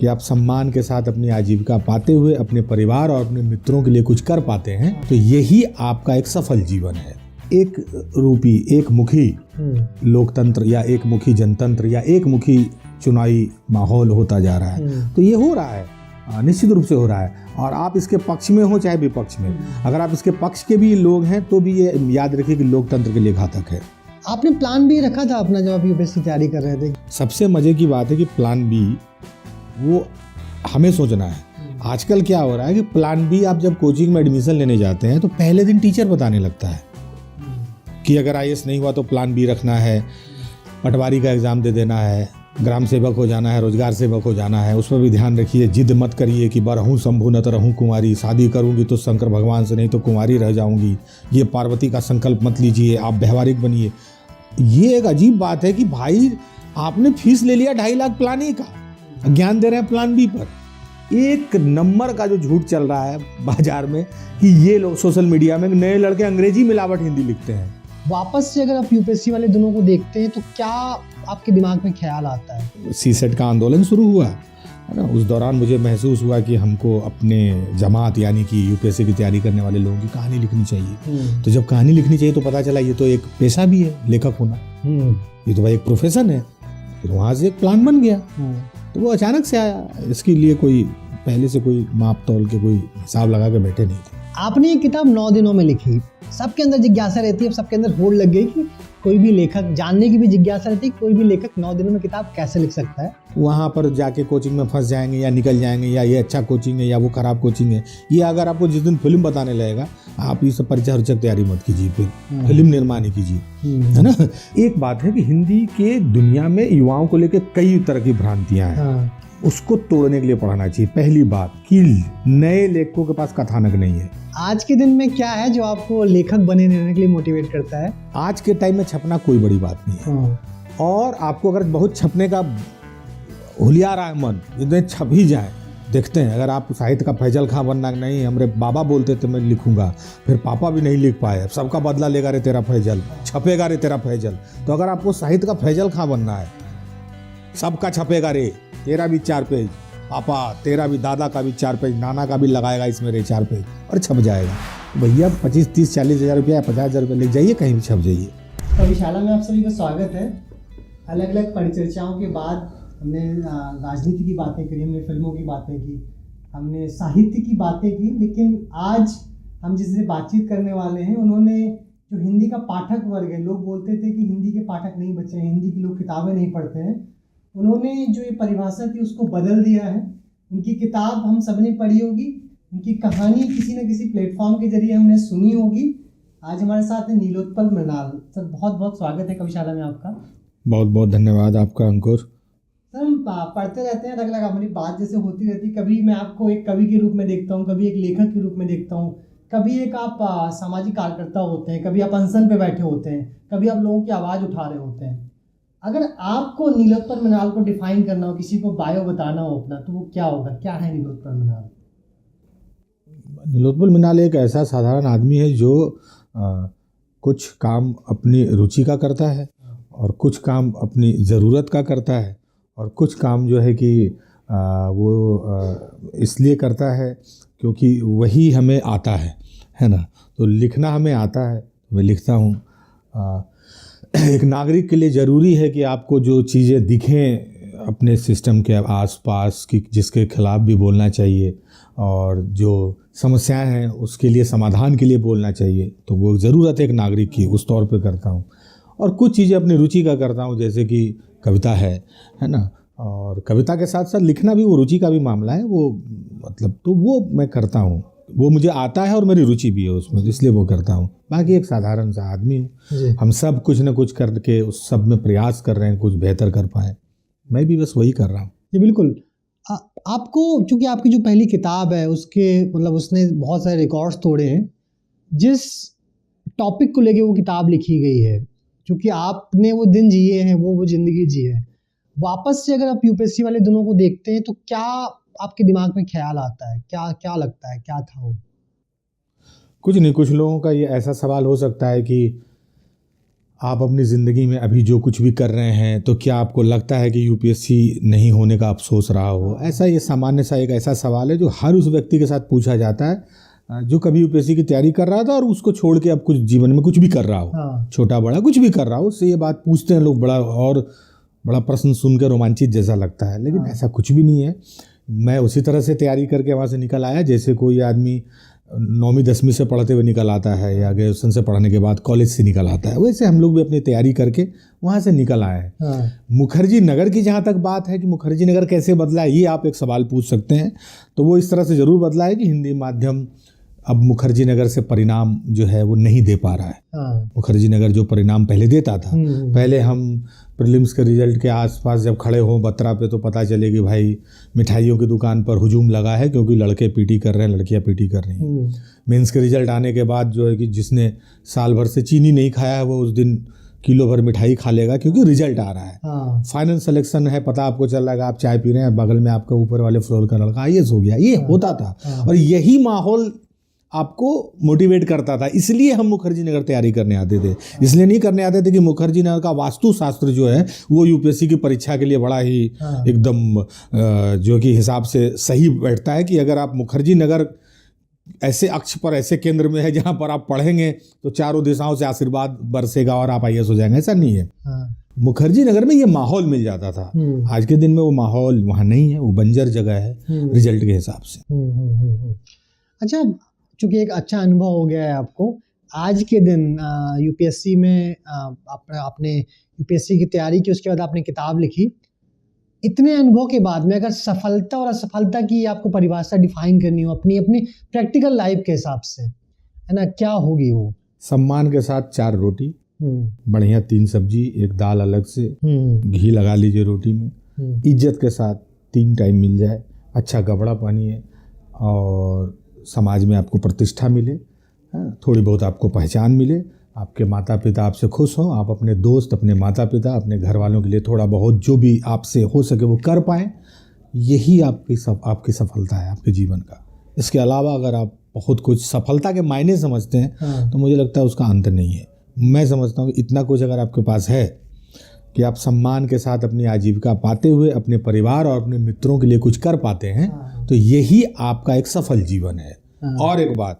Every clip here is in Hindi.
कि आप सम्मान के साथ अपनी आजीविका पाते हुए अपने परिवार और अपने मित्रों के लिए कुछ कर पाते हैं, तो यही आपका एक सफल जीवन है। एक रूपी, एक मुखी लोकतंत्र या एक मुखी जनतंत्र या एक मुखी चुनावी माहौल होता जा रहा है। तो ये हो रहा है, निश्चित रूप से हो रहा है। और आप इसके पक्ष में हो चाहे विपक्ष में, अगर आप इसके पक्ष के भी लोग हैं तो भी ये याद रखिए कि लोकतंत्र के लिए घातक है। आपने प्लान बी रखा था अपना जब आप यूपीएससी तैयारी कर रहे थे? सबसे मजे की बात है कि प्लान बी वो हमें सोचना है। आजकल क्या हो रहा है कि प्लान बी आप जब कोचिंग में एडमिशन लेने जाते हैं तो पहले दिन टीचर बताने लगता है कि अगर आईएएस नहीं हुआ तो प्लान बी रखना है, पटवारी का एग्ज़ाम दे देना है, ग्राम सेवक हो जाना है, रोजगार सेवक हो जाना है। उस पर भी ध्यान रखिए, जिद मत करिए कि बरहूँ शंभु न तरहूँ कुंवारी, शादी करूँगी तो शंकर भगवान से, नहीं तो कुंवारी रह जाऊँगी। ये पार्वती का संकल्प मत लीजिए, आप व्यवहारिक बनिए। ये एक अजीब बात है कि भाई आपने फीस ले लिया 2.5 लाख प्लान ए का, ज्ञान दे रहे हैं प्लान बी पर। एक नंबर का जो झूठ चल रहा है बाजार में कि ये लोग सोशल मीडिया में नए लड़के अंग्रेजी मिलावट हिंदी लिखते हैं। वापस से अगर आप यूपीएससी वाले दिनों को देखते हैं तो क्या आपके दिमाग में ख्याल आता है? सीसेट का आंदोलन शुरू हुआ है ना, उस दौरान मुझे महसूस हुआ कि हमको अपने जमात यानी कि यूपीएससी की तैयारी करने वाले लोगों की कहानी लिखनी चाहिए। तो जब कहानी लिखनी चाहिए तो पता चला ये तो एक पेशा भी है, लेखक होना। ये तो भाई एक प्रोफेशन है। फिर वहाँ से एक प्लान बन गया। तो वो अचानक से आया, इसके लिए कोई पहले से कोई माप तौल के कोई हिसाब लगा के बैठे नहीं थे। आपने ये किताब 9 दिनों में लिखी। सबके अंदर जिज्ञासा रहती है, सबके अंदर होड़ लग गई कि कोई भी लेखक, जानने की भी जिज्ञासा रहती है कोई भी लेखक 9 दिनों में किताब कैसे लिख सकता है। वहाँ पर जाके कोचिंग में फंस जाएंगे या निकल जाएंगे, या ये अच्छा कोचिंग है या वो खराब कोचिंग है। ये अगर आपको जिस दिन फिल्म बताने लगेगा, आप ये सब परीक्षा उरीक्षा तैयारी मत कीजिए, फिर फिल्म निर्माण ही कीजिए, है ना। एक बात है कि हिंदी के दुनिया में युवाओं को लेकर कई तरह की भ्रांतियां हैं। उसको तोड़ने के लिए पढ़ाना चाहिए। पहली बात कि नए लेखकों के पास कथानक नहीं है। आज के दिन में क्या है जो आपको लेखक बने रहने के लिए मोटिवेट करता है? आज के टाइम में छपना कोई बड़ी बात नहीं है। और आपको अगर बहुत छपने का हुलिया रहा है मन, जितने छप ही जाए, देखते हैं। अगर आप साहित्य का फैजल खां बनना, नहीं हमारे बाबा बोलते थे मैं लिखूंगा, फिर पापा भी नहीं लिख पाए, सबका बदला लेगा रे तेरा फैजल, छपेगा रे तेरा फैजल। तो अगर आपको साहित्य का फैजल खां बनना है, सबका छपेगा रे, तेरा भी 4 पेज, पापा तेरा भी, दादा का भी 4 पेज, नाना का भी लगाएगा इसमें रे 4 पेज और छप जाएगा। भैया 25, 30, 40 हज़ार रुपया या 50 हज़ार रुपया लिख जाइए, कहीं भी छप जाइए। कविशाला में आप सभी का स्वागत है। अलग अलग परिचर्चाओं के बाद हमने राजनीति की बातें करी, हमने फिल्मों की बातें की, हमने साहित्य की बातें की, लेकिन आज हम जिससे बातचीत करने वाले हैं उन्होंने जो हिंदी का पाठक वर्ग है, लोग बोलते थे कि हिंदी के पाठक नहीं बचे हैं, हिंदी के लोग किताबें नहीं पढ़ते हैं, उन्होंने जो ये परिभाषा थी उसको बदल दिया है। उनकी किताब हम सब ने पढ़ी होगी, उनकी कहानी किसी न किसी प्लेटफॉर्म के जरिए हमने सुनी होगी। आज हमारे साथ है नीलोत्पल मृणाल सर। बहुत बहुत स्वागत है कविशाला में आपका। बहुत बहुत धन्यवाद आपका अंकुर। सर हम पढ़ते रहते हैं, अलग अलग हमारी बात जैसे होती रहती है। कभी मैं आपको एक कवि के रूप में देखता हूँ, कभी एक लेखक के रूप में देखता हूँ, कभी एक आप सामाजिक कार्यकर्ता होते हैं, कभी आप अनशन पे बैठे होते हैं, कभी आप लोगों की आवाज़ उठा रहे होते हैं। अगर आपको नीलोत्पल मृणाल को डिफाइन करना हो, किसी को बायो बताना हो अपना, तो वो क्या होगा? क्या है नीलोत्पल मृणाल? नीलोत्पल मृणाल एक ऐसा साधारण आदमी है जो कुछ काम अपनी रुचि का करता है और कुछ काम अपनी ज़रूरत का करता है और कुछ काम जो है कि वो इसलिए करता है क्योंकि वही हमें आता है ना। तो लिखना हमें आता है, मैं लिखता हूँ। एक नागरिक के लिए ज़रूरी है कि आपको जो चीज़ें दिखें अपने सिस्टम के आसपास की, जिसके खिलाफ भी बोलना चाहिए, और जो समस्याएं हैं उसके लिए समाधान के लिए बोलना चाहिए। तो वो ज़रूरत है एक नागरिक की, उस तौर पे करता हूँ। और कुछ चीज़ें अपनी रुचि का करता हूँ, जैसे कि कविता है ना। और कविता के साथ साथ लिखना भी वो रुचि का भी मामला है, वो मतलब तो वो मैं करता हूँ, वो मुझे आता है और मेरी रुचि भी है उसमें, इसलिए वो करता हूँ। बाकी एक साधारण सा आदमी हूँ। हम सब कुछ न कुछ करके उस सब में प्रयास कर रहे हैं कुछ बेहतर कर पाएँ। मैं भी बस वही कर रहा हूँ। जी बिल्कुल। आपको चूँकि आपकी जो पहली किताब है उसके मतलब उसने बहुत सारे रिकॉर्ड्स तोड़े हैं। जिस टॉपिक को लेके वो किताब लिखी गई है, चूँकि आपने वो दिन जिए हैं, वो ज़िंदगी जी है, वापस से अगर आप यूपीएससी वाले दिनों को देखते हैं तो क्या आपके दिमाग में ख्याल आता है? क्या क्या लगता है, क्या था वो? कुछ नहीं, कुछ लोगों का ये ऐसा सवाल हो सकता है कि आप अपनी ज़िंदगी में अभी जो कुछ भी कर रहे हैं, तो क्या आपको लगता है कि यूपीएससी नहीं होने का अफसोस रहा हो? ऐसा ये सामान्य सा एक ऐसा सवाल है जो हर उस व्यक्ति के साथ पूछा जाता है जो कभी यूपीएससी की तैयारी कर रहा था और उसको छोड़ के अब कुछ जीवन में कुछ भी कर रहा हो, छोटा बड़ा कुछ भी कर रहा हो, उससे ये बात पूछते हैं लोग। बड़ा प्रश्न सुन के रोमांचित जैसा लगता है, लेकिन ऐसा कुछ भी नहीं है। मैं उसी तरह से तैयारी करके वहाँ से निकल आया जैसे कोई आदमी 9वीं 10वीं से पढ़ते हुए निकल आता है या ग्रेजुएशन से पढ़ने के बाद कॉलेज से निकल आता है, वैसे हम लोग भी अपनी तैयारी करके वहाँ से निकल आए हैं। मुखर्जी नगर की जहाँ तक बात है कि मुखर्जी नगर कैसे बदला, ये आप एक सवाल पूछ सकते हैं। तो वो इस तरह से ज़रूर बदला है कि हिंदी माध्यम अब मुखर्जी नगर से परिणाम जो है वो नहीं दे पा रहा है। मुखर्जी नगर जो परिणाम पहले देता था, पहले हम प्रीलिम्स के रिजल्ट के आसपास जब खड़े हों बत्रा पे तो पता चले कि भाई मिठाइयों की दुकान पर हुजूम लगा है क्योंकि लड़के पीटी कर रहे हैं, लड़कियां पीटी कर रही हैं। मेंस के रिजल्ट आने के बाद जो है कि जिसने साल भर से चीनी नहीं खाया है वो उस दिन किलो भर मिठाई खा लेगा क्योंकि रिजल्ट आ रहा है। फाइनल सिलेक्शन है, पता आपको चल रहा है, आप चाय पी रहे हैं, बगल में आपका ऊपर वाले फ्लोर का लड़का IAS हो गया, ये होता था। और यही माहौल आपको मोटिवेट करता था, इसलिए हम मुखर्जी नगर तैयारी करने आते थे। इसलिए नहीं करने आते थे कि मुखर्जी नगर का वास्तु शास्त्र जो है वो यूपीएससी की परीक्षा के लिए बड़ा ही एकदम जो कि हिसाब से सही बैठता है कि अगर आप मुखर्जी नगर ऐसे अक्ष पर ऐसे केंद्र में है जहाँ पर आप पढ़ेंगे तो चारों दिशाओं से आशीर्वाद बरसेगा और आप IAS हो जाएंगे, ऐसा नहीं है। मुखर्जी नगर में ये माहौल मिल जाता था, आज के दिन में वो माहौल वहाँ नहीं है, वो बंजर जगह है रिजल्ट के हिसाब से। अच्छा, चूँकि एक अच्छा अनुभव हो गया है आपको, आज के दिन यूपीएससी में आपने यूपीएससी की तैयारी की, उसके बाद आपने किताब लिखी, इतने अनुभव के बाद में अगर सफलता और असफलता की आपको परिभाषा डिफाइन करनी हो अपनी अपनी प्रैक्टिकल लाइफ के हिसाब से, है ना, क्या होगी वो? सम्मान के साथ 4 रोटी, बढ़िया 3 सब्जी, 1 दाल अलग से, घी लगा लीजिए रोटी में, इज्जत के साथ 3 टाइम मिल जाए, अच्छा कपड़ा पहनिए और समाज में आपको प्रतिष्ठा मिले, थोड़ी बहुत आपको पहचान मिले, आपके माता पिता आपसे खुश हों, आप अपने दोस्त, अपने माता पिता, अपने घर वालों के लिए थोड़ा बहुत जो भी आपसे हो सके वो कर पाएँ, यही आपकी सफलता है आपके जीवन का। इसके अलावा अगर आप बहुत कुछ सफलता के मायने समझते हैं तो मुझे लगता है उसका अंत नहीं है। मैं समझता हूँ कि इतना कुछ अगर आपके पास है कि आप सम्मान के साथ अपनी आजीविका पाते हुए अपने परिवार और अपने मित्रों के लिए कुछ कर पाते हैं तो यही आपका एक सफल जीवन है। और एक बात,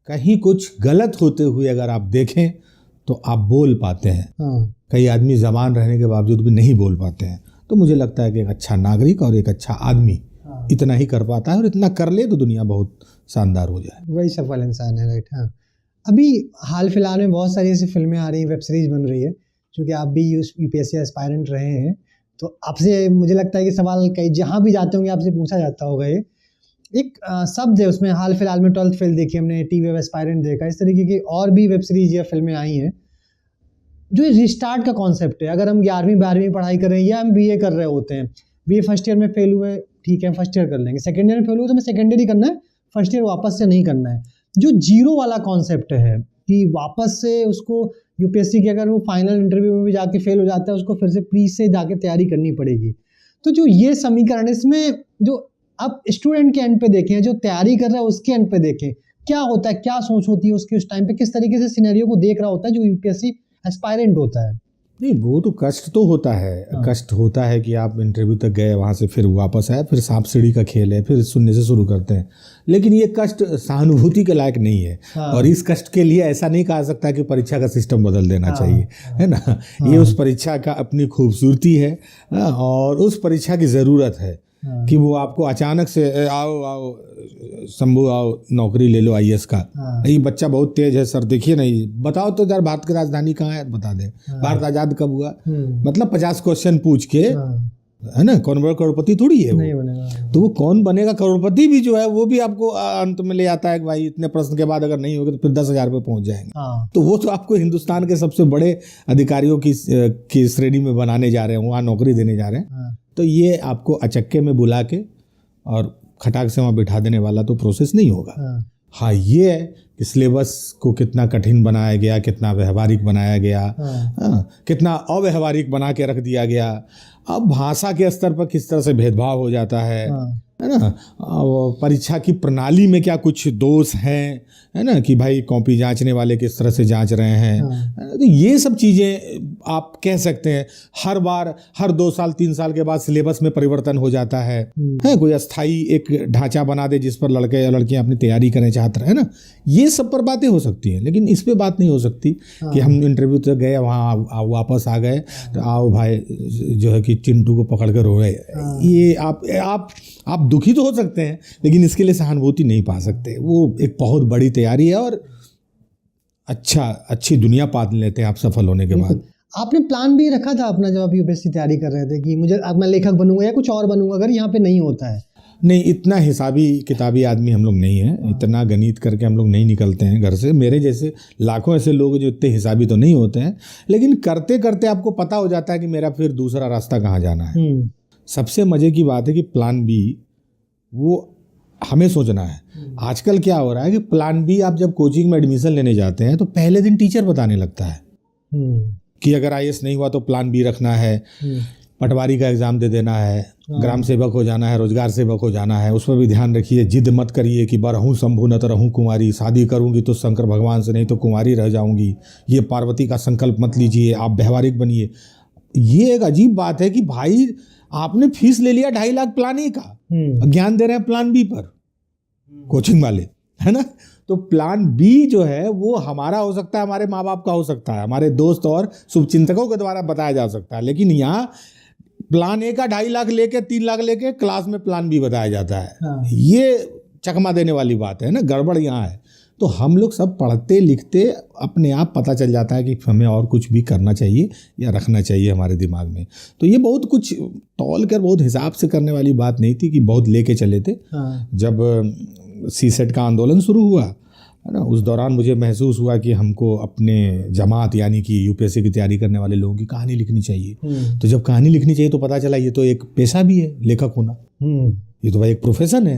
कहीं कुछ गलत होते हुए अगर आप देखें तो आप बोल पाते हैं। कई आदमी जबान रहने के बावजूद भी नहीं बोल पाते हैं। तो मुझे लगता है कि एक अच्छा नागरिक और एक अच्छा आदमी इतना ही कर पाता है, और इतना कर ले तो दुनिया बहुत शानदार हो जाए, वही सफल इंसान है। राइट। हाँ, अभी हाल फिलहाल में बहुत सारी ऐसी फिल्में आ रही हैं, वेब सीरीज बन रही है, क्योंकि आप भी यूपीएससी एस्पायरेंट रहे हैं, तो आपसे मुझे लगता है कि सवाल कई जहाँ भी जाते होंगे आपसे पूछा जाता होगा। ये एक शब्द है उसमें, हाल फिलहाल में 12th फेल देखी हमने, टीवी एस्पायरेंट देखा, इस तरीके की और भी वेब सीरीज या फिल्में आई हैं जो रिस्टार्ट का कॉन्सेप्ट है। अगर हम 11वीं 12वीं पढ़ाई कर रहे हैं या हम BA कर रहे होते हैं, BA फर्स्ट ईयर में फेल हुए, ठीक है फर्स्ट ईयर कर लेंगे, सेकेंड ईयर में फेल हुए तो हमें सेकेंड ईयर ही करना है, फर्स्ट ईयर वापस से नहीं करना है। जो जीरो वाला कॉन्सेप्ट है कि वापस से उसको यूपीएससी की अगर वो फाइनल इंटरव्यू में भी जाके फेल हो जाता है उसको फिर से प्री से जाके तैयारी करनी पड़ेगी। तो जो ये समीकरण, इसमें जो अब स्टूडेंट के एंड पे देखें, जो तैयारी कर रहा है उसके एंड पे देखें, क्या होता है, क्या सोच होती है उसकी उस टाइम पे, किस तरीके से सिनेरियो को देख रहा होता है जो यूपीएससी एस्पायरेंट होता है? नहीं, वो तो कष्ट तो होता है। कष्ट होता है कि आप इंटरव्यू तक गए, वहाँ से फिर वापस आए, फिर सांप सीढ़ी का खेल है, फिर सुनने से शुरू करते हैं, लेकिन ये कष्ट सहानुभूति के लायक नहीं है। और इस कष्ट के लिए ऐसा नहीं कहा सकता कि परीक्षा का सिस्टम बदल देना चाहिए, है ना। ये उस परीक्षा का अपनी खूबसूरती है और उस परीक्षा की ज़रूरत है कि वो आपको अचानक से आओ शंभू आओ नौकरी ले लो IAS का, ये बच्चा बहुत तेज है सर, देखिए नहीं, बताओ तो यार भारत की राजधानी कहाँ है, बता दे, भारत आज़ाद कब हुआ, मतलब 50 क्वेश्चन पूछ के, है ना, कौन बड़ा करोड़पति थोड़ी है वो। तो वो कौन बनेगा करोड़पति भी जो है वो भी आपको अंत में ले आता है कि भाई इतने प्रश्न के बाद अगर नहीं होगा तो फिर 10,000 पे पहुंच जाएंगे। तो वो तो आपको हिंदुस्तान के सबसे बड़े अधिकारियों की श्रेणी में बनाने जा रहे हैं, वहाँ नौकरी देने जा रहे हैं। तो ये आपको अचक्के में बुला के और खटाक से वहाँ बिठा देने वाला तो प्रोसेस नहीं होगा। हाँ, ये है कि सिलेबस को कितना कठिन बनाया गया, कितना व्यवहारिक बनाया गया, कितना अव्यवहारिक बना के रख दिया गया। अब भाषा के स्तर पर किस तरह से भेदभाव हो जाता है, है ना, परीक्षा की प्रणाली में क्या कुछ दोष हैं, है ना, कि भाई कॉपी जांचने वाले किस तरह से जांच रहे हैं, है ना? तो ये सब चीज़ें आप कह सकते हैं। हर बार हर 2 साल 3 साल के बाद सिलेबस में परिवर्तन हो जाता है कोई अस्थाई एक ढांचा बना दे जिस पर लड़के या लड़कियां अपनी तैयारी करें छात्र, है ना, ये सब पर बातें हो सकती हैं, लेकिन इस पे बात नहीं हो सकती कि हम इंटरव्यू तक गए, वहाँ वापस आ गए तो आओ भाई जो है कि चिंटू को पकड़ कर रोए। ये आप दुखी तो हो सकते हैं, लेकिन इसके लिए सहानुभूति नहीं पा सकते। वो एक बहुत बड़ी तैयारी है और अच्छी दुनिया पा लेते हैं आप सफल होने के बाद। आपने प्लान भी रखा था अपना जब आप यूपीएससी तैयारी कर रहे थे कि मुझे अब मैं लेखक बनूंगा या कुछ और बनूंगा अगर यहाँ पे नहीं होता है? नहीं, इतना हिसाबी किताबी आदमी हम लोग नहीं हैं, इतना गणित करके हम लोग नहीं निकलते हैं घर से। मेरे जैसे लाखों ऐसे लोग जो इतने हिसाबी तो नहीं होते हैं, लेकिन करते करते आपको पता हो जाता है कि मेरा फिर दूसरा रास्ता कहाँ जाना है। सबसे मज़े की बात है कि प्लान बी वो हमें सोचना है। आजकल क्या हो रहा है कि प्लान बी आप जब कोचिंग में एडमिशन लेने जाते हैं तो पहले दिन टीचर बताने लगता है कि अगर IAS नहीं हुआ तो प्लान बी रखना है, पटवारी का एग्ज़ाम दे देना है, ग्राम सेवक हो जाना है, रोजगार सेवक हो जाना है, उस पर भी ध्यान रखिए। जिद मत करिए कि बरहूँ शंभु न तरहूँ कुमारी, शादी करूँगी तो शंकर भगवान से, नहीं तो कुमारी रह जाऊँगी। ये पार्वती का संकल्प मत लीजिए, आप व्यवहारिक बनिए। ये एक अजीब बात है कि भाई आपने फीस ले लिया 2.5 लाख प्लान ए का, ज्ञान दे रहे हैं प्लान बी पर कोचिंग वाले, है ना। तो प्लान बी जो है वो हमारा हो सकता है, हमारे माँ बाप का हो सकता है, हमारे दोस्त और शुभचिंतकों के द्वारा बताया जा सकता है, लेकिन यहाँ प्लान ए का 2.5 लाख लेके 3 लाख लेके क्लास में प्लान बी बताया जाता है। ये चकमा देने वाली बात है ना, गड़बड़ यहाँ है। तो हम लोग सब पढ़ते लिखते अपने आप पता चल जाता है कि हमें और कुछ भी करना चाहिए या रखना चाहिए हमारे दिमाग में। तो ये बहुत कुछ तौल कर बहुत हिसाब से करने वाली बात नहीं थी कि बहुत लेके चले थे। जब CSET का आंदोलन शुरू हुआ, है ना, उस दौरान मुझे महसूस हुआ कि हमको अपने जमात यानी कि UPSC की तैयारी करने वाले लोगों की कहानी लिखनी चाहिए। तो जब कहानी लिखनी चाहिए तो पता चला ये तो एक पेशा भी है, लेखक होना, ये तो भाई एक प्रोफेशन है।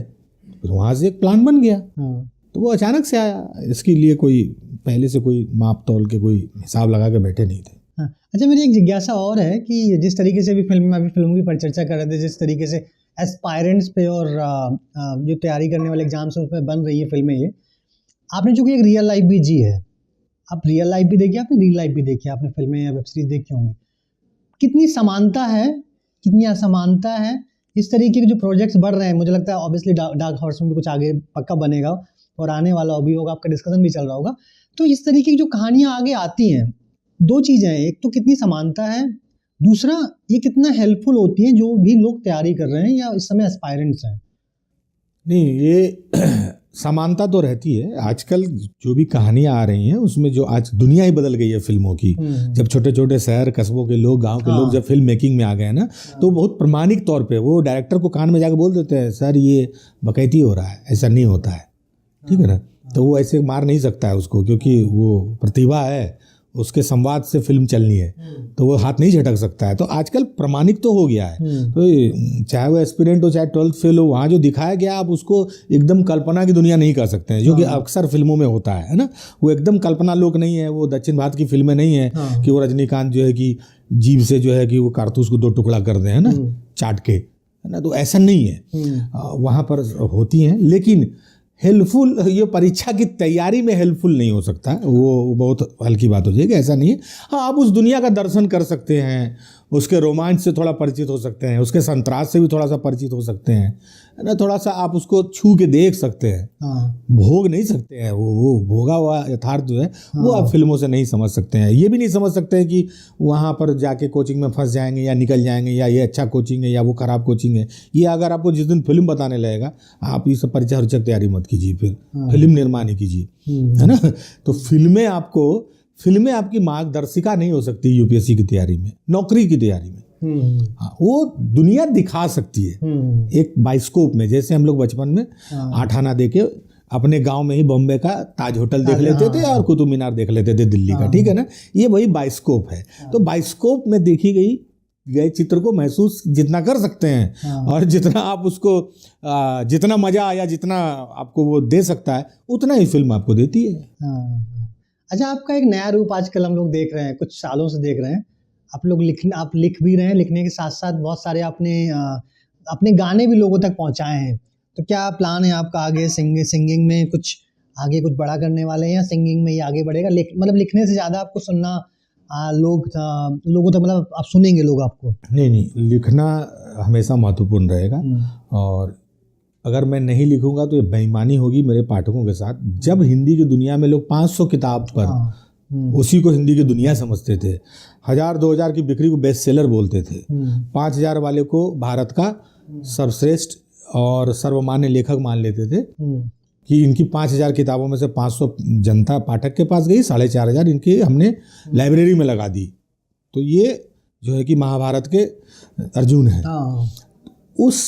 फिर वहाँ से एक प्लान बन गया। तो वो अचानक से आया, इसके लिए कोई पहले से कोई माप तौल के कोई हिसाब लगा के बैठे नहीं थे। अच्छा, मेरी एक जिज्ञासा और है कि जिस तरीके से भी फिल्मों की परिचर्चा कर रहे थे, जिस तरीके से एस्पायरेंट्स पे और जो तैयारी करने वाले एग्जाम्स उस पर बन रही है फिल्में, ये आपने जो कि एक रियल लाइफ भी जी है, आप रियल लाइफ भी देखी, आपने रियल लाइफ भी देखी, आपने फिल्में या वेब सीरीज देखी होंगी, कितनी समानता है, कितनी असमानता है? इस तरीके के जो प्रोजेक्ट्स बढ़ रहे हैं, मुझे लगता है ऑब्वियसली डार्क हॉर्स में भी कुछ आगे पक्का बनेगा और आने वाला भी होगा, आपका डिस्कशन भी चल रहा होगा। तो इस तरीके की जो कहानियाँ आगे आती हैं, 2 चीज़ें हैं, एक तो कितनी समानता है, दूसरा ये कितना हेल्पफुल होती है जो भी लोग तैयारी कर रहे हैं या इस समय एस्पायरेंट्स हैं। नहीं, ये समानता तो रहती है। आजकल जो भी कहानियाँ आ रही हैं उसमें जो आज दुनिया ही बदल गई है फिल्मों की। जब छोटे छोटे शहर कस्बों के लोग, गांव के लोग जब फिल्म मेकिंग में आ गए ना, तो बहुत प्रमाणिक तौर पे वो डायरेक्टर को कान में जाके बोल देते हैं, सर ये बकैती हो रहा है, ऐसा नहीं होता है, ठीक है ना। तो वो ऐसे मार नहीं सकता है उसको, क्योंकि वो प्रतिभा है, उसके संवाद से फिल्म चलनी है, तो वो हाथ नहीं झटक सकता है। तो आजकल प्रमाणिक तो हो गया है। तो चाहे वो एस्पिरेंट हो चाहे 12th फेल हो, वहाँ जो दिखाया गया आप उसको एकदम कल्पना की दुनिया नहीं कर सकते हैं, जो कि अक्सर फिल्मों में होता है ना। वो एकदम कल्पना लोक नहीं है, वो दक्षिण भारत की फिल्में नहीं है कि वो रजनीकांत जो है कि जीभ से जो है कि वो कारतूस को 2 टुकड़ा कर दे, है ना, चाट के, है ना। तो ऐसा नहीं है, वहाँ पर होती हैं, लेकिन हेल्पफुल ये परीक्षा की तैयारी में हेल्पफुल नहीं हो सकता, वो बहुत हल्की बात हो जाएगी, ऐसा नहीं है। हाँ, आप उस दुनिया का दर्शन कर सकते हैं, उसके रोमांच से थोड़ा परिचित हो सकते हैं, उसके संतरास से भी थोड़ा सा परिचित हो सकते हैं, है ना। थोड़ा सा आप उसको छू के देख सकते हैं, भोग नहीं सकते हैं। वो भोगा हुआ यथार्थ जो है वो आप फिल्मों से नहीं समझ सकते हैं। ये भी नहीं समझ सकते हैं कि वहाँ पर जाके कोचिंग में फंस जाएंगे या निकल जाएंगे, या ये अच्छा कोचिंग है या वो खराब कोचिंग है। ये अगर आपको जिस दिन फिल्म बताने लगेगा, आप ये सब परीक्षा उरीक्षा तैयारी मत कीजिए, फिर फिल्म निर्माण ही कीजिए, है ना। तो फिल्में आपकी मार्गदर्शिका नहीं हो सकती UPSC की तैयारी में, नौकरी की तैयारी में। हाँ, वो दुनिया दिखा सकती है एक बाइस्कोप में। जैसे हम लोग बचपन में 8 आना दे के अपने गांव में ही बॉम्बे का ताज होटल देख लेते थे और कुतुब मीनार देख लेते थे दिल्ली का, ठीक है ना। ये वही बाइस्कोप है। तो बाइस्कोप में देखी गए चित्र को महसूस जितना कर सकते हैं और जितना आप उसको जितना मजा या जितना आपको वो दे सकता है, उतना ही फिल्म आपको देती है। अच्छा, आपका एक नया रूप आजकल हम लोग देख रहे हैं, कुछ सालों से देख रहे हैं। आप लिख भी रहे हैं, लिखने के साथ साथ बहुत सारे आपने अपने गाने भी लोगों तक पहुंचाए हैं। तो क्या प्लान है आपका आगे सिंगिंग में कुछ आगे कुछ बड़ा करने वाले हैं या सिंगिंग में ही आगे बढ़ेगा? मतलब लिखने से ज़्यादा आपको सुनना लोगों तक, मतलब आप सुनेंगे लोग आपको? नहीं, लिखना हमेशा महत्वपूर्ण रहेगा। और अगर मैं नहीं लिखूंगा तो ये बेईमानी होगी मेरे पाठकों के साथ। जब हिंदी की दुनिया में लोग 500 किताब पर उसी को हिंदी की दुनिया समझते थे, 1000-2000 की बिक्री को बेस्ट सेलर बोलते थे, 5000 वाले को भारत का सर्वश्रेष्ठ और सर्वमान्य लेखक मान लेते थे कि इनकी 5000 किताबों में से 500 जनता पाठक के पास गई, 4500 इनकी हमने लाइब्रेरी में लगा दी। तो ये जो है कि महाभारत के अर्जुन है। उस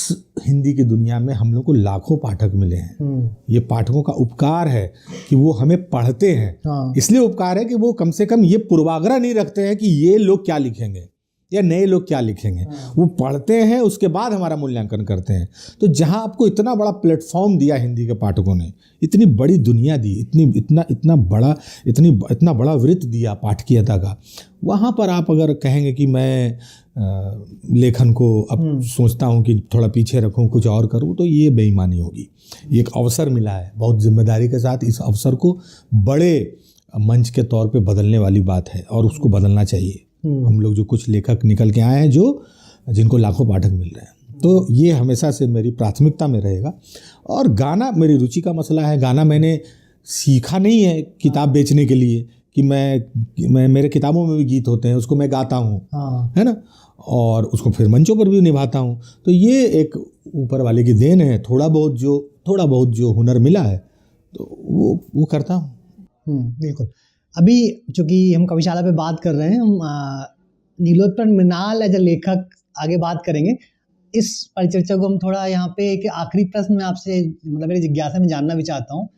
हिंदी की दुनिया में हम लोग को लाखों पाठक मिले हैं। ये पाठकों का उपकार है कि वो हमें पढ़ते हैं। इसलिए उपकार है कि वो कम से कम ये पूर्वाग्रह नहीं रखते हैं कि ये लोग क्या लिखेंगे या नए लोग क्या लिखेंगे। वो पढ़ते हैं, उसके बाद हमारा मूल्यांकन करते हैं। तो जहाँ आपको इतना बड़ा प्लेटफॉर्म दिया हिंदी के पाठकों ने, इतनी बड़ी दुनिया दी, इतना बड़ा वृत्त दिया पाठकीयता का, वहाँ पर आप अगर कहेंगे कि मैं लेखन को अब सोचता हूँ कि थोड़ा पीछे रखूँ, कुछ और करूँ, तो ये बेईमानी होगी। ये एक अवसर मिला है, बहुत जिम्मेदारी के साथ इस अवसर को बड़े मंच के तौर पे बदलने वाली बात है और उसको बदलना चाहिए। हम लोग जो कुछ लेखक निकल के आए हैं जिनको लाखों पाठक मिल रहे हैं, तो ये हमेशा से मेरी प्राथमिकता में रहेगा। और गाना मेरी रुचि का मसला है। गाना मैंने सीखा नहीं है किताब बेचने के लिए कि मैं मेरे किताबों में भी गीत होते हैं, उसको मैं गाता हूँ, है ना, और उसको फिर मंचों पर भी निभाता हूँ। तो ये एक ऊपर वाले की देन है। थोड़ा बहुत जो हुनर मिला है तो वो करता हूँ। बिल्कुल। अभी चूँकि हम कविशाला पे बात कर रहे हैं, हम नीलोत्पल मृणाल एज अ लेखक आगे बात करेंगे। इस परिचर्चा को हम थोड़ा यहाँ पे एक आखिरी प्रश्न में आपसे, मतलब मेरी जिज्ञासा में जानना भी चाहता हूँ,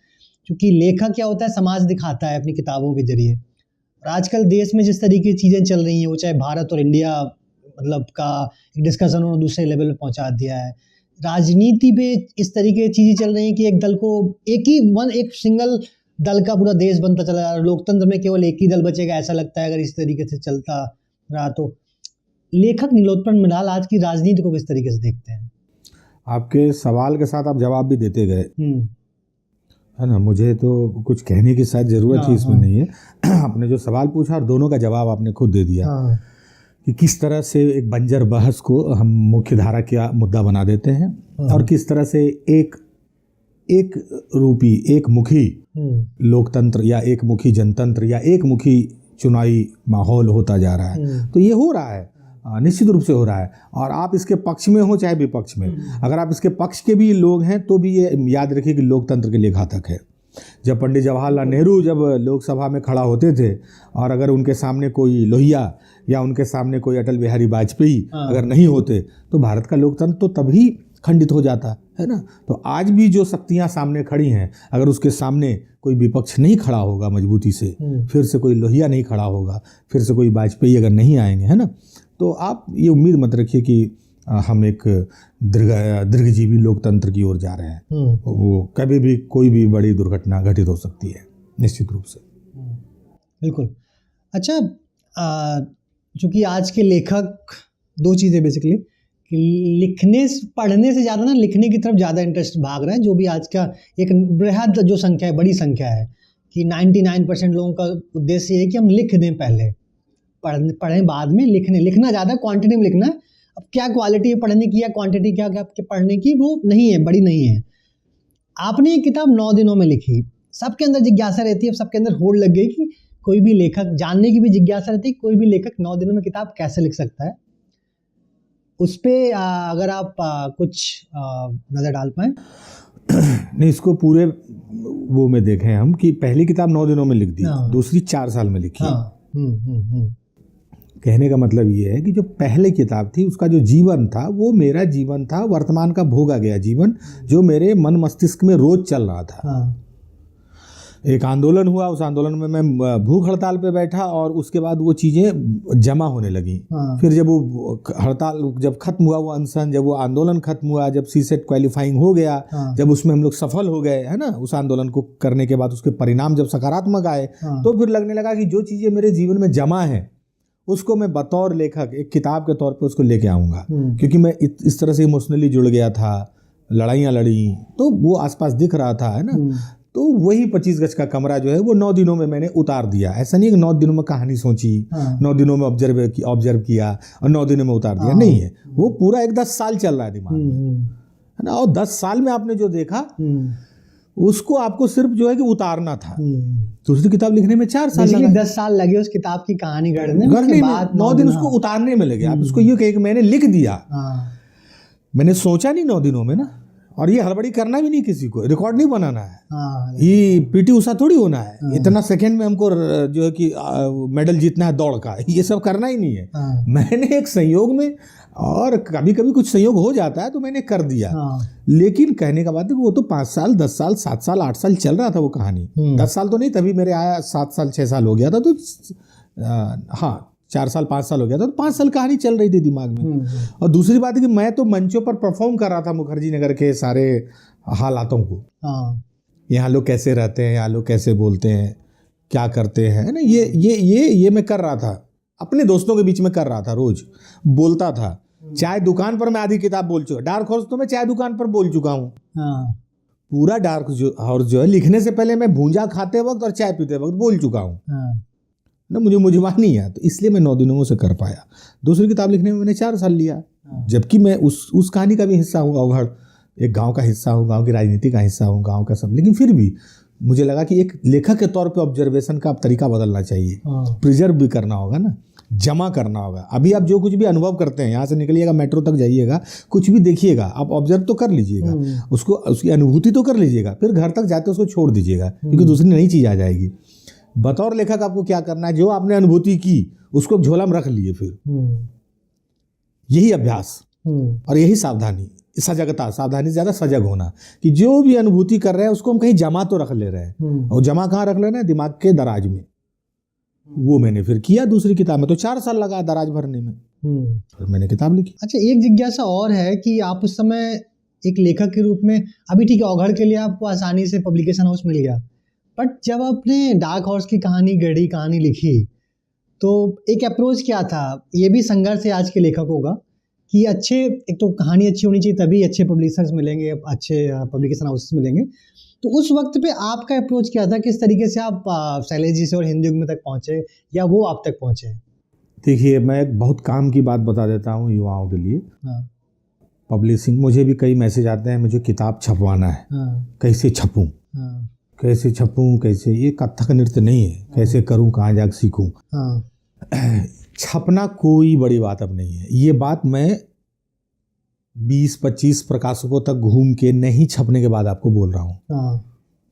क्योंकि लेखक क्या होता है, समाज दिखाता है अपनी किताबों के जरिए। और आजकल देश में जिस तरीके की चीज़ें चल रही हैं, वो चाहे भारत और इंडिया मतलब का एक डिस्कशन उन्होंने दूसरे लेवल पे पहुँचा दिया है। राजनीति पे इस तरीके की चीज़ें चल रही हैं कि एक दल को एक सिंगल दल का पूरा देश बनता चला जा रहा है। लोकतंत्र में केवल एक ही दल बचेगा, ऐसा लगता है अगर इस तरीके से चलता रहा तो। लेखक नीलोत्पल मृणाल आज की राजनीति को किस तरीके से देखते हैं? आपके सवाल के साथ आप जवाब भी देते गए, है ना। मुझे तो कुछ कहने की शायद ज़रूरत ही इसमें नहीं है। आपने जो सवाल पूछा और दोनों का जवाब आपने खुद दे दिया कि किस तरह से एक बंजर बहस को हम मुख्य धारा का मुद्दा बना देते हैं और किस तरह से एक रूपी, एक मुखी लोकतंत्र या एक मुखी जनतंत्र या एक मुखी चुनावी माहौल होता जा रहा है। तो ये हो रहा है, निश्चित रूप से हो रहा है। और आप इसके पक्ष में हो चाहे विपक्ष में, अगर आप इसके पक्ष के भी लोग हैं तो भी ये याद रखिए कि लोकतंत्र के लिए घातक है। जब पंडित जवाहरलाल नेहरू जब लोकसभा में खड़ा होते थे और अगर उनके सामने कोई लोहिया या उनके सामने कोई अटल बिहारी वाजपेयी अगर नहीं होते तो भारत का लोकतंत्र तो तभी खंडित हो जाता है ना। तो आज भी जो शक्तियां सामने खड़ी हैं, अगर उसके सामने कोई विपक्ष नहीं खड़ा होगा मजबूती से, फिर से कोई लोहिया नहीं खड़ा होगा, फिर से कोई वाजपेयी अगर नहीं आएंगे, है ना, तो आप ये उम्मीद मत रखिए कि हम एक दीर्घजीवी लोकतंत्र की ओर जा रहे हैं। वो कभी भी कोई भी बड़ी दुर्घटना घटित हो सकती है, निश्चित रूप से। बिल्कुल। अच्छा, चूँकि आज के लेखक दो चीज़ें बेसिकली कि पढ़ने से ज़्यादा ना लिखने की तरफ ज़्यादा इंटरेस्ट भाग रहे हैं, जो भी आज का एक बृहद जो संख्या है, बड़ी संख्या है कि 99% लोगों का उद्देश्य ये है कि हम लिख दें, पहले पढ़ें बाद में लिखना ज़्यादा क्वांटिटी में लिखना। अब क्या क्वालिटी है पढ़ने की या क्वांटिटी क्या आपके पढ़ने की, वो नहीं है, बड़ी नहीं है। आपने ये किताब 9 दिनों में लिखी, सबके अंदर जिज्ञासा रहती है, सबके अंदर होड़ लग गई कि कोई भी लेखक, जानने की भी जिज्ञासा रहती है कोई भी लेखक 9 दिनों में किताब कैसे लिख सकता है। उस पर अगर आप कुछ नज़र डाल पाएँ। नहीं, इसको पूरे वो में देखें हम कि पहली किताब 9 दिनों में लिख दी, दूसरी 4 साल में लिखी। कहने का मतलब ये है कि जो पहले किताब थी उसका जो जीवन था वो मेरा जीवन था, वर्तमान का भोगा गया जीवन, जो मेरे मन मस्तिष्क में रोज चल रहा था। एक आंदोलन हुआ, उस आंदोलन में मैं भूख हड़ताल पे बैठा और उसके बाद वो चीज़ें जमा होने लगी। फिर जब वो हड़ताल जब खत्म हुआ, वो अनशन, जब वो आंदोलन खत्म हुआ, जब सीसेट क्वालिफाइंग हो गया, जब उसमें हम लोग सफल हो गए, है ना, उस आंदोलन को करने के बाद उसके परिणाम जब सकारात्मक आए, तो फिर लगने लगा कि जो चीज़ें मेरे जीवन में जमा है उसको मैं बतौर लेखक एक किताब के तौर पे उसको लेके आऊँगा, हम्म। क्योंकि मैं इस तरह से इमोशनली जुड़ गया था, लड़ाइयाँ लड़ी तो वो आसपास दिख रहा था, है ना। तो वही 25 गज का कमरा जो है वो 9 दिनों में मैंने उतार दिया। ऐसा नहीं है कि 9 दिनों में कहानी सोची, 9 दिनों में ऑब्जर्व किया और 9 दिनों में उतार दिया, नहीं है। वो पूरा एक 10 साल चल रहा है दिमाग में, है ना। और 10 साल में आपने जो देखा उसको आपको सिर्फ जो है कि उतारना था। दूसरी किताब लिखने में 4 साल लगा। 10 साल लगे उस किताब की कहानी गढ़ने में, 9 दिन उसको उतारने में लगे। आप उसको ये कहे कि मैंने लिख दिया, मैंने सोचा नहीं 9 दिनों में ना। और ये हड़बड़ी करना भी नहीं, किसी को रिकॉर्ड नहीं बनाना है। ये पीटी उषा थोड़ी होना है, इतना सेकंड में हमको जो है कि मेडल जीतना है दौड़ का, ये सब करना ही नहीं है। मैंने एक संयोग में, और कभी कभी कुछ संयोग हो जाता है तो मैंने कर दिया। लेकिन कहने का बात है कि वो तो 5 साल 10 साल 7 साल 8 साल चल रहा था वो कहानी। 10 साल तो नहीं, तभी मेरे आया 7 साल 6 साल हो गया था, तो हाँ 4 साल 5 साल हो गया था, तो 5 साल कहानी चल रही थी दिमाग में। और दूसरी बात है कि मैं तो मंचों पर परफॉर्म कर रहा था मुखर्जी नगर के सारे हालातों को। यहाँ लोग कैसे रहते हैं, यहाँ लोग कैसे बोलते हैं, क्या करते हैं ना, ये मैं कर रहा था, अपने दोस्तों के बीच में कर रहा था, रोज बोलता था। चाय दुकान पर मैं आधी किताब बोल चुका, डार्क हॉर्स तो मैं चाय दुकान पर बोल चुका हूँ। पूरा डार्क हॉर्स जो है लिखने से पहले मैं भूंजा खाते वक्त और चाय पीते वक्त बोल चुका हूँ ना। मुझे वहाँ नहीं है, तो इसलिए मैं 9 दिनों में उसे कर पाया। दूसरी किताब लिखने में मैंने 4 साल लिया, जबकि मैं उस कहानी का भी हिस्सा हूँ, अवघड़ एक गांव का हिस्सा हूँ, गांव की राजनीति का हिस्सा हूँ, गांव का सब। लेकिन फिर भी मुझे लगा कि एक लेखक के तौर पे ऑब्जर्वेशन का तरीका बदलना चाहिए, प्रिजर्व भी करना होगा ना, जमा करना होगा। अभी आप जो कुछ भी अनुभव करते हैं, यहाँ से निकलिएगा, मेट्रो तक जाइएगा, कुछ भी देखिएगा, आप ऑब्जर्व तो कर लीजिएगा, उसको उसकी अनुभूति तो कर लीजिएगा, फिर घर तक जाते उसको छोड़ दीजिएगा, क्योंकि दूसरी नई चीज़ आ जाएगी। बतौर लेखक आपको क्या करना है, जो आपने अनुभूति की उसको झोला में रख लिए, फिर यही अभ्यास और यही सावधानी, सजगता, सावधानी से ज़्यादा सजग होना, कि जो भी अनुभूति कर रहे हैं उसको हम कहीं जमा तो रख ले रहे हैं। और जमा कहाँ रख ले रहे हैं? दिमाग के दराज में। वो मैंने फिर किया दूसरी किताब में, तो 4 साल लगा दराज भरने में, फिर मैंने किताब लिखी। अच्छा, एक जिज्ञासा और है कि आप उस समय एक लेखक के रूप में, अभी ठीक है अवघड़ के लिए आपको आसानी से पब्लिकेशन हाउस मिल गया, बट जब आपने डार्क हॉर्स की कहानी गढ़ी, कहानी लिखी, तो एक अप्रोच क्या था? ये भी संघर्ष है आज के लेखकों का कि अच्छे, एक तो कहानी अच्छी होनी चाहिए, तभी अच्छे पब्लिशर्स मिलेंगे, अच्छे पब्लिकेशन हाउसेस मिलेंगे। तो उस वक्त पे आपका अप्रोच क्या था? किस तरीके से आप शैलेश जी से और हिंदी युग में तक पहुँचे, या वो आप तक पहुँचे? देखिए, मैं एक बहुत काम की बात बता देता हूँ युवाओं के लिए। पब्लिशिंग, मुझे भी कई मैसेज आते हैं, मुझे किताब छपवाना है, कैसे छपूँ, कैसे छपूँ, कैसे, ये कथक नृत्य नहीं है, कैसे करूँ, कहाँ जाकर सीखूँ। छपना कोई बड़ी बात अब नहीं है। ये बात मैं 20-25 प्रकाशकों तक घूम के नहीं छपने के बाद आपको बोल रहा हूँ,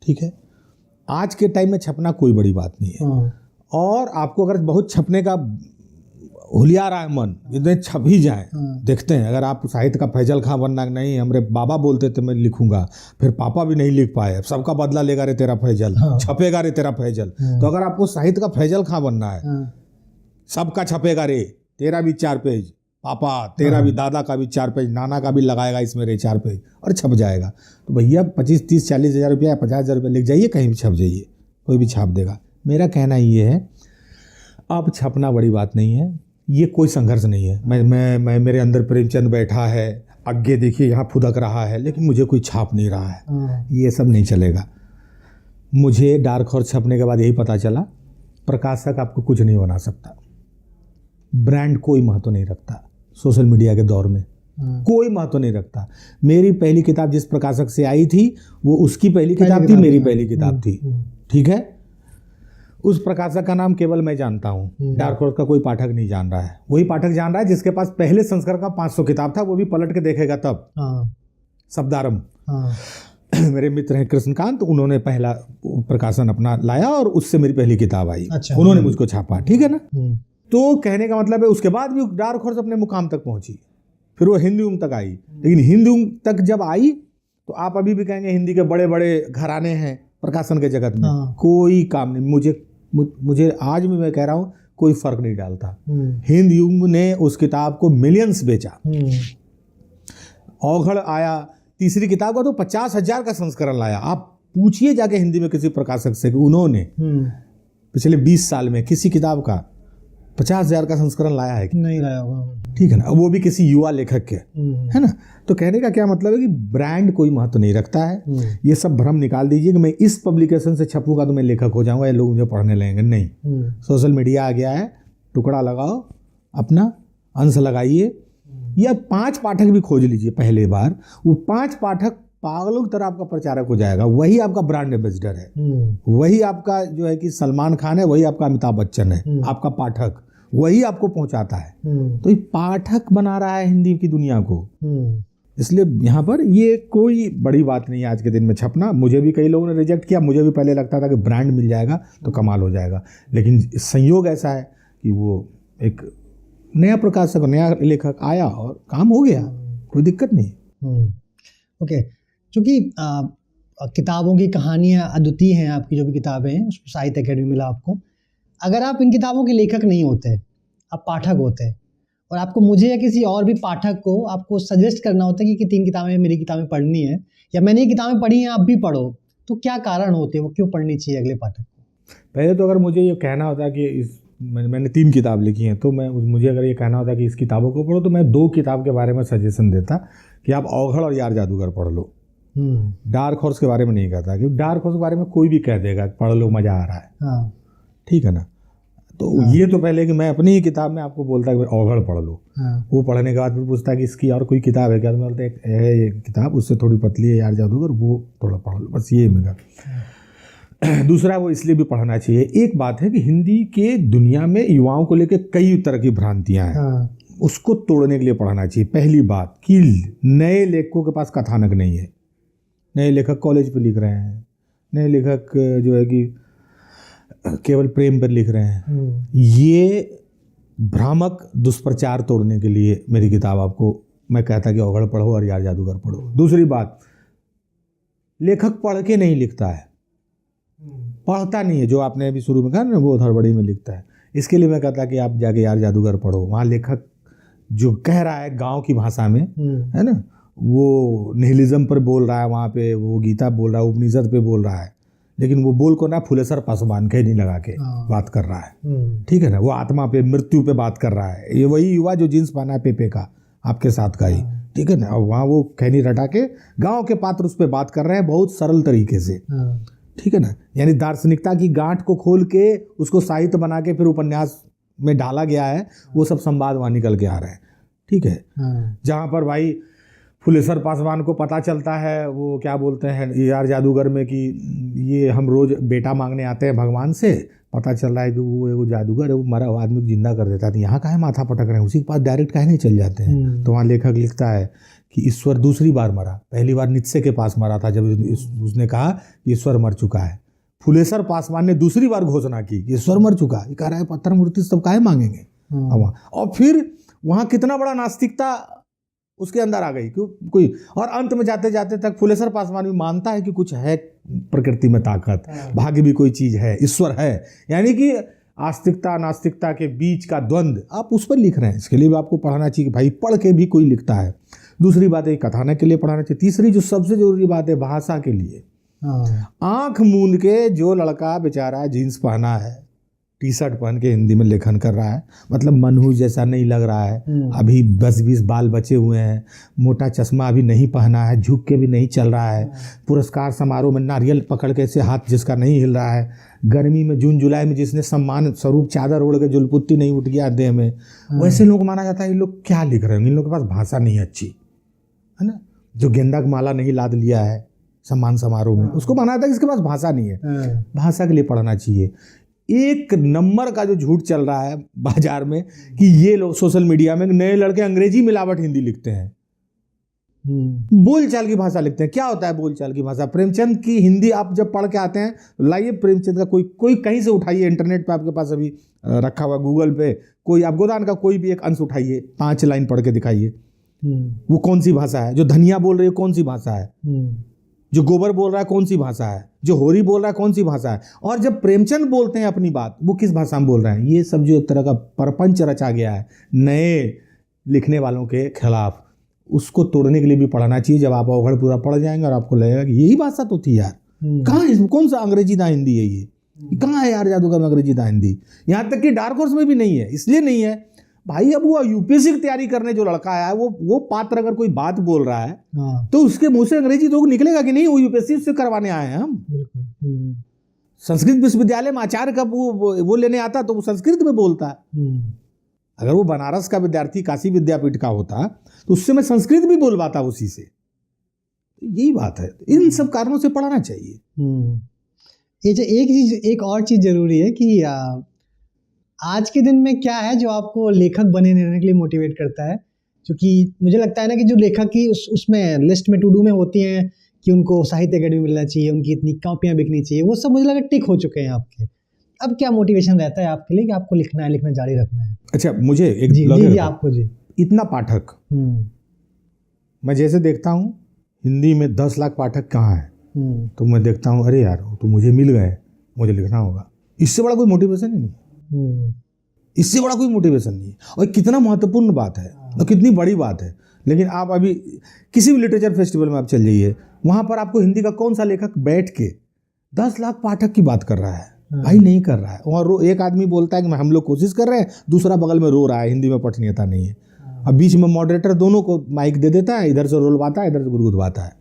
ठीक है। आज के टाइम में छपना कोई बड़ी बात नहीं है। और आपको अगर बहुत छपने का हुलिया रहा है मन, इतने छप ही जाए, देखते हैं। अगर आप साहित्य का फैजल खां बनना, नहीं हमारे बाबा बोलते थे मैं लिखूंगा, फिर पापा भी नहीं लिख पाए, सबका बदला लेगा रे तेरा फैजल, छपेगा रे तेरा फैजल। तो अगर आपको साहित्य का फैजल खां बनना है, सबका छपेगा रे, तेरा भी 4 पेज, पापा तेरा भी, दादा का भी 4 पेज, नाना का भी लगाएगा इसमें रे 4 पेज, और छप जाएगा। तो भैया 25-30-40 हज़ार रुपया या 50 हज़ार रुपया लिख जाइए, कहीं भी छप जाइए, कोई भी छाप देगा। मेरा कहना ये है, अब छपना बड़ी बात नहीं है, ये कोई संघर्ष नहीं है। मैं मेरे अंदर प्रेमचंद बैठा है, आगे देखिए यहाँ फुदक रहा है, लेकिन मुझे कोई छाप नहीं रहा है, ये सब नहीं चलेगा। मुझे डार्क हॉर्स छपने के बाद यही पता चला, प्रकाशक आपको कुछ नहीं बना सकता, ब्रांड कोई महत्व नहीं रखता, सोशल मीडिया के दौर में कोई महत्व नहीं रखता। मेरी पहली किताब जिस प्रकाशक से आई थी, वो उसकी पहली किताब थी, मेरी पहली किताब थी, ठीक है। उस प्रकाशक का नाम केवल मैं जानता हूँ, डार्क हॉर्स का कोई पाठक नहीं जान रहा है। वही पाठक जान रहा है जिसके पास पहले संस्करण का 500 किताब था, वो भी पलट के देखेगा तब। शब्दारंभ, मेरे मित्र हैं कृष्णकांत, उन्होंने पहला प्रकाशन अपना लाया और उससे मेरी पहली किताब आई। अच्छा, उन्होंने मुझको छापा, ठीक है ना। तो कहने का मतलब है, उसके बाद भी डार्क हॉर्स अपने मुकाम तक पहुंची, फिर वो हिंदी युग तक आई। लेकिन हिंदी युग तक जब आई, तो आप अभी भी कहेंगे हिंदी के बड़े बड़े घराने हैं प्रकाशन के जगत में, कोई काम नहीं। मुझे आज भी मैं कह रहा हूँ, कोई फर्क नहीं डालता। हिंद युग ने उस किताब को मिलियंस बेचा। अवघड़ आया, तीसरी किताब का तो 50,000 का संस्करण लाया। आप पूछिए जाके हिंदी में किसी प्रकाशक से कि उन्होंने पिछले 20 साल में किसी किताब का 50,000 का संस्करण लाया है कि नहीं लाया होगा। ठीक है ना, वो भी किसी युवा लेखक के, है ना। तो कहने का क्या मतलब है कि ब्रांड कोई महत्व नहीं रखता है। ये सब भ्रम निकाल दीजिए कि मैं इस पब्लिकेशन से छपूंगा तो मैं लेखक हो जाऊंगा, ये लोग मुझे पढ़ने लगेंगे। नहीं, सोशल मीडिया आ गया है, टुकड़ा लगाओ, अपना अंश लगाइए, या 5 पाठक भी खोज लीजिए पहले बार, वो 5 पाठक पागलों की तरह आपका प्रचारक हो जाएगा, वही आपका ब्रांड एम्बेसडर है, वही आपका जो है कि सलमान खान है, वही आपका अमिताभ बच्चन है, आपका पाठक वही आपको पहुंचाता है। तो ये पाठक बना रहा है हिंदी की दुनिया को। इसलिए यहाँ पर ये कोई बड़ी बात नहीं है आज के दिन में छपना। मुझे भी कई लोगों ने रिजेक्ट किया, मुझे भी पहले लगता था कि ब्रांड मिल जाएगा तो कमाल हो जाएगा, लेकिन संयोग ऐसा है कि वो एक नया प्रकाशक, नया लेखक आया और काम हो गया, कोई दिक्कत नहीं। ओके, क्योंकि किताबों की कहानियाँ अद्वितीय हैं, आपकी जो भी किताबें हैं उसको साहित्य अकेडमी मिला आपको। अगर आप इन किताबों के लेखक नहीं होते, आप पाठक होते, और आपको मुझे या किसी और भी पाठक को आपको सजेस्ट करना होता है कि 3 किताबें मेरी किताबें पढ़नी है, या मैंने ये किताबें पढ़ी हैं आप भी पढ़ो, तो क्या कारण होते हैं, वो क्यों पढ़नी चाहिए अगले पाठक को? पहले तो अगर मुझे ये कहना होता कि मैंने 3 किताब लिखी हैं, तो मुझे अगर ये कहना होता कि इस किताबों को पढ़ो, तो मैं 2 किताब के बारे में सजेशन देता कि आप अवघड़ और यार जादूगर पढ़ लो। डार्क हॉर्स के बारे में नहीं कहता, क्योंकि डार्क हॉर्स के बारे में कोई भी कह देगा पढ़ लो, मज़ा आ रहा है, ठीक है ना। तो ये तो पहले कि मैं अपनी ही किताब में आपको बोलता कि अवघड़ पढ़ लो, वो पढ़ने के बाद फिर पूछता कि इसकी और कोई किताब है क्या, तो मैं बोलता है ये किताब उससे थोड़ी पतली है यार जादूगर, वो थोड़ा पढ़ लो, बस ये मेरा। दूसरा, वो इसलिए भी पढ़ना चाहिए। एक बात है कि हिंदी के दुनिया में युवाओं को लेकर कई तरह की भ्रांतियां हैं, उसको तोड़ने के लिए पढ़ना चाहिए। पहली बात कि नए लेखकों के पास कथानक नहीं है, नए लेखक कॉलेज पे लिख रहे हैं, नए लेखक जो है कि केवल प्रेम पर लिख रहे हैं। ये भ्रामक दुष्प्रचार तोड़ने के लिए मेरी किताब आपको मैं कहता कि अवघड़ पढ़ो और यार जादूगर पढ़ो। दूसरी बात, लेखक पढ़ के नहीं लिखता है, पढ़ता नहीं है, जो आपने अभी शुरू में कहा ना, वो हड़बड़ी में लिखता है। इसके लिए मैं कहता कि आप जाके यार जादूगर पढ़ो, वहाँ लेखक जो कह रहा है गांव की भाषा में, है ना, वो निहिलिज्म पर बोल रहा है, वहाँ पे वो गीता बोल रहा है, उपनिषद पे बोल रहा है, लेकिन वो बोल को ना फुलेसर पासवान के नहीं लगा के बात कर रहा है, ठीक है ना। वो आत्मा पे, मृत्यु पे बात कर रहा है। ये वही युवा जो जींस पहना है पेपे का आपके साथ का ही, ठीक है ना। और वहाँ वो खैनी रटा के गांव के पात्र उस पर बात कर रहे हैं बहुत सरल तरीके से, ठीक है ना। यानी दार्शनिकता की गांठ को खोल के उसको साहित्य बना के फिर उपन्यास में डाला गया है, वो सब संवाद वहाँ निकल के आ रहे हैं, ठीक है। जहाँ पर भाई फुलेसर पासवान को पता चलता है, वो क्या बोलते हैं यार जादूगर में कि ये हम रोज बेटा मांगने आते हैं भगवान से, पता चल रहा है कि वो जादूगर है, वो मरा हुआ आदमी को जिंदा कर देता है, तो यहाँ काहे माथा पटक रहे हैं, उसी के पास डायरेक्ट काहे नहीं चल जाते हैं। तो वहाँ लेखक लिखता है कि ईश्वर दूसरी बार मरा, पहली बार नित्से के पास मरा था जब उसने कहा कि ईश्वर मर चुका है। फुलेसर पासवान ने दूसरी बार घोषणा की कि ईश्वर मर चुका है, ये कह रहा है पत्थर मूर्ति सब काहे मांगेंगे। और फिर वहाँ कितना बड़ा नास्तिकता उसके अंदर आ गई कोई, और अंत में जाते जाते तक फुलेसर पासवान भी मानता है कि कुछ है प्रकृति में ताकत, भाग्य भी कोई चीज़ है, ईश्वर है। यानी कि आस्तिकता नास्तिकता के बीच का द्वंद्व आप उस पर लिख रहे हैं। इसके लिए भी आपको पढ़ना चाहिए कि भाई पढ़ के भी कोई लिखता है। दूसरी बात है कथानक के लिए पढ़ाना चाहिए। तीसरी जो सबसे जरूरी बात है भाषा के लिए, आंख मूंद के जो लड़का बेचारा जीन्स पहना है, टी शर्ट पहन के हिंदी में लेखन कर रहा है, मतलब मनहूस जैसा नहीं लग रहा है, अभी 10-20 बाल बचे हुए हैं, मोटा चश्मा अभी नहीं पहना है, झुक के भी नहीं चल रहा है, पुरस्कार समारोह में नारियल पकड़ के ऐसे हाथ जिसका नहीं हिल रहा है, गर्मी में जून जुलाई में जिसने सम्मान स्वरूप चादर ओढ़ के जुलपुत्ती नहीं उठ गया देह में, वैसे लोग माना जाता है ये लोग क्या लिख रहे हैं, इन लोगों के पास भाषा नहीं अच्छी है ना। जो गेंदा का माला नहीं लाद लिया है सम्मान समारोह में, उसको माना जाता है कि इसके पास भाषा नहीं है। भाषा के लिए पढ़ना चाहिए। एक नंबर का जो झूठ चल रहा है बाजार में कि ये लोग सोशल मीडिया में नए लड़के अंग्रेजी मिलावट हिंदी लिखते हैं, बोलचाल की भाषा लिखते हैं। क्या होता है बोलचाल की भाषा? प्रेमचंद की हिंदी आप जब पढ़ के आते हैं, लाइए प्रेमचंद का कोई कहीं से उठाइए, इंटरनेट पे आपके पास अभी रखा हुआ गूगल पे, कोई आप गोदान का कोई भी एक अंश उठाइए, 5 लाइन पढ़ के दिखाइए, वो कौन सी भाषा है? जो धनिया बोल रही है कौन सी भाषा है? जो गोबर बोल रहा है कौन सी भाषा है? जो होरी बोल रहा है कौन सी भाषा है? और जब प्रेमचंद बोलते हैं अपनी बात, वो किस भाषा में बोल रहे हैं? ये सब जो एक तरह का परपंच रचा गया है नए लिखने वालों के खिलाफ, उसको तोड़ने के लिए भी पढ़ना चाहिए। जब आप अवघड़ पूरा पढ़ जाएंगे और आपको लगेगा कि यही भाषा तो थी यार, कहाँ कौन सा अंग्रेजी ना हिंदी है ये, कहाँ है यार जादूगर में अंग्रेजी था हिंदी? यहाँ तक कि डार्क हॉर्स में भी नहीं है। इसलिए नहीं है भाई, अब वो यूपीएससी की तैयारी करने जो लड़का आया है, वो पात्र अगर कोई बात बोल रहा है तो उसके मुंह से अंग्रेजी तो निकलेगा कि नहीं? वो यूपीएससी से करवाने आए हैं हम। संस्कृत विश्वविद्यालय में आचार्य का वो लेने आता तो वो संस्कृत में बोलता है। अगर वो बनारस का विद्यार्थी काशी विद्यापीठ का होता तो उससे मैं संस्कृत भी बोलवाता उसी से। यही बात है, इन सब कारणों से पढ़ाना चाहिए। ये एक और चीज जरूरी है कि आज के दिन में क्या है जो आपको लेखक बने रहने के लिए मोटिवेट करता है? क्योंकि मुझे लगता है ना कि जो लेखक की उसमें लिस्ट में टू डू में होती हैं कि उनको साहित्य अकेडमी मिलना चाहिए, उनकी इतनी कॉपियाँ बिकनी चाहिए, वो सब मुझे लगा टिक हो चुके हैं आपके। अब क्या मोटिवेशन रहता है आपके लिए कि आपको लिखना है, लिखना जारी रखना है? अच्छा, मुझे एक जी आपको जी इतना पाठक, मैं जैसे देखता हूँ हिंदी में 10 लाख पाठक कहाँ हैं, तो मैं देखता हूँ अरे यार तो मुझे मिल गए, मुझे लिखना होगा। इससे बड़ा कोई मोटिवेशन ही नहीं, इससे बड़ा कोई मोटिवेशन नहीं है। और कितना महत्वपूर्ण बात है और कितनी बड़ी बात है। लेकिन आप अभी किसी भी लिटरेचर फेस्टिवल में आप चल जाइए, वहाँ पर आपको हिंदी का कौन सा लेखक बैठ के 10 लाख पाठक की बात कर रहा है? भाई नहीं कर रहा है। और एक आदमी बोलता है कि हम लोग कोशिश कर रहे हैं, दूसरा बगल में रो रहा है, हिंदी में पठनीयता नहीं है। अब बीच में मॉडरेटर दोनों को माइक दे देता है, इधर से रोलवाता है, इधर से गुदगुदवाता है,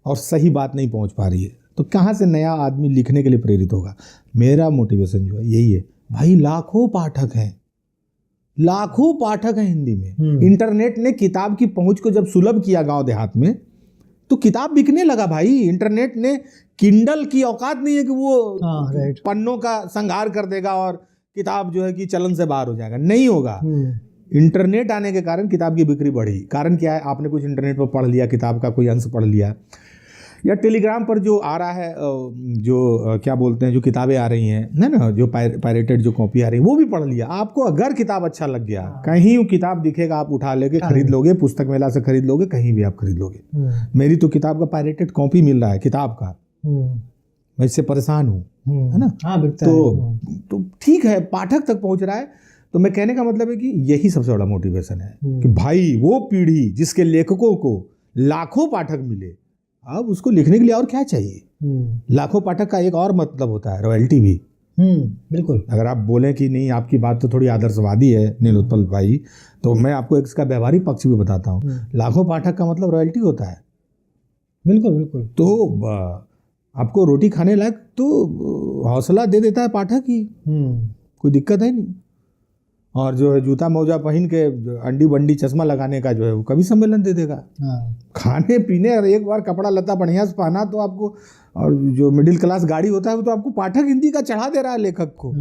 और सही बात नहीं पहुंच पा रही है। तो कहाँ से नया आदमी लिखने के लिए प्रेरित होगा? मेरा मोटिवेशन जो है यही है भाई, लाखों पाठक हैं, लाखों पाठक हैं हिंदी में। इंटरनेट ने किताब की पहुंच को जब सुलभ किया गांव देहात में, तो किताब बिकने लगा भाई। इंटरनेट ने, किंडल की औकात नहीं है कि वो पन्नों का संहार कर देगा और किताब जो है कि चलन से बाहर हो जाएगा, नहीं होगा। इंटरनेट आने के कारण किताब की बिक्री बढ़ी। कारण क्या है? आपने कुछ इंटरनेट पर पढ़ लिया, किताब का कोई अंश पढ़ लिया, या टेलीग्राम पर जो आ रहा है, जो क्या बोलते हैं, जो किताबें आ रही हैं, है ना, जो पायरेटेड जो कॉपी आ रही है, वो भी पढ़ लिया। आपको अगर किताब अच्छा लग गया, कहीं वो किताब दिखेगा आप उठा लेके खरीद लोगे, पुस्तक मेला से खरीद लोगे, कहीं भी आप खरीद लोगे। मेरी तो किताब का पायरेटेड कॉपी मिल रहा है किताब का, मैं इससे परेशान हूँ, है ना। तो ठीक है, पाठक तक पहुँच रहा है। तो मैं कहने का मतलब है कि यही सबसे बड़ा मोटिवेशन है कि भाई वो पीढ़ी जिसके लेखकों को लाखों पाठक मिले, अब उसको लिखने के लिए और क्या चाहिए? लाखों पाठक का एक और मतलब होता है रॉयल्टी भी। बिल्कुल। अगर आप बोलें कि नहीं आपकी बात तो थोड़ी आदर्शवादी है नीलोत्पल भाई, तो मैं आपको इसका व्यवहारिक पक्ष भी बताता हूँ। लाखों पाठक का मतलब रॉयल्टी होता है। बिल्कुल बिल्कुल। तो आपको रोटी खाने लायक तो हौसला दे देता है पाठक ही, कोई दिक्कत है नहीं। और जो है जूता मोजा पहन के अंडी बंडी चश्मा लगाने का जो है वो कवि सम्मेलन दे देगा। खाने पीने और एक बार कपड़ा लता बढ़िया से पहना तो आपको, और जो मिडिल क्लास गाड़ी होता है वो तो आपको पाठक हिंदी का चढ़ा दे रहा है लेखक को।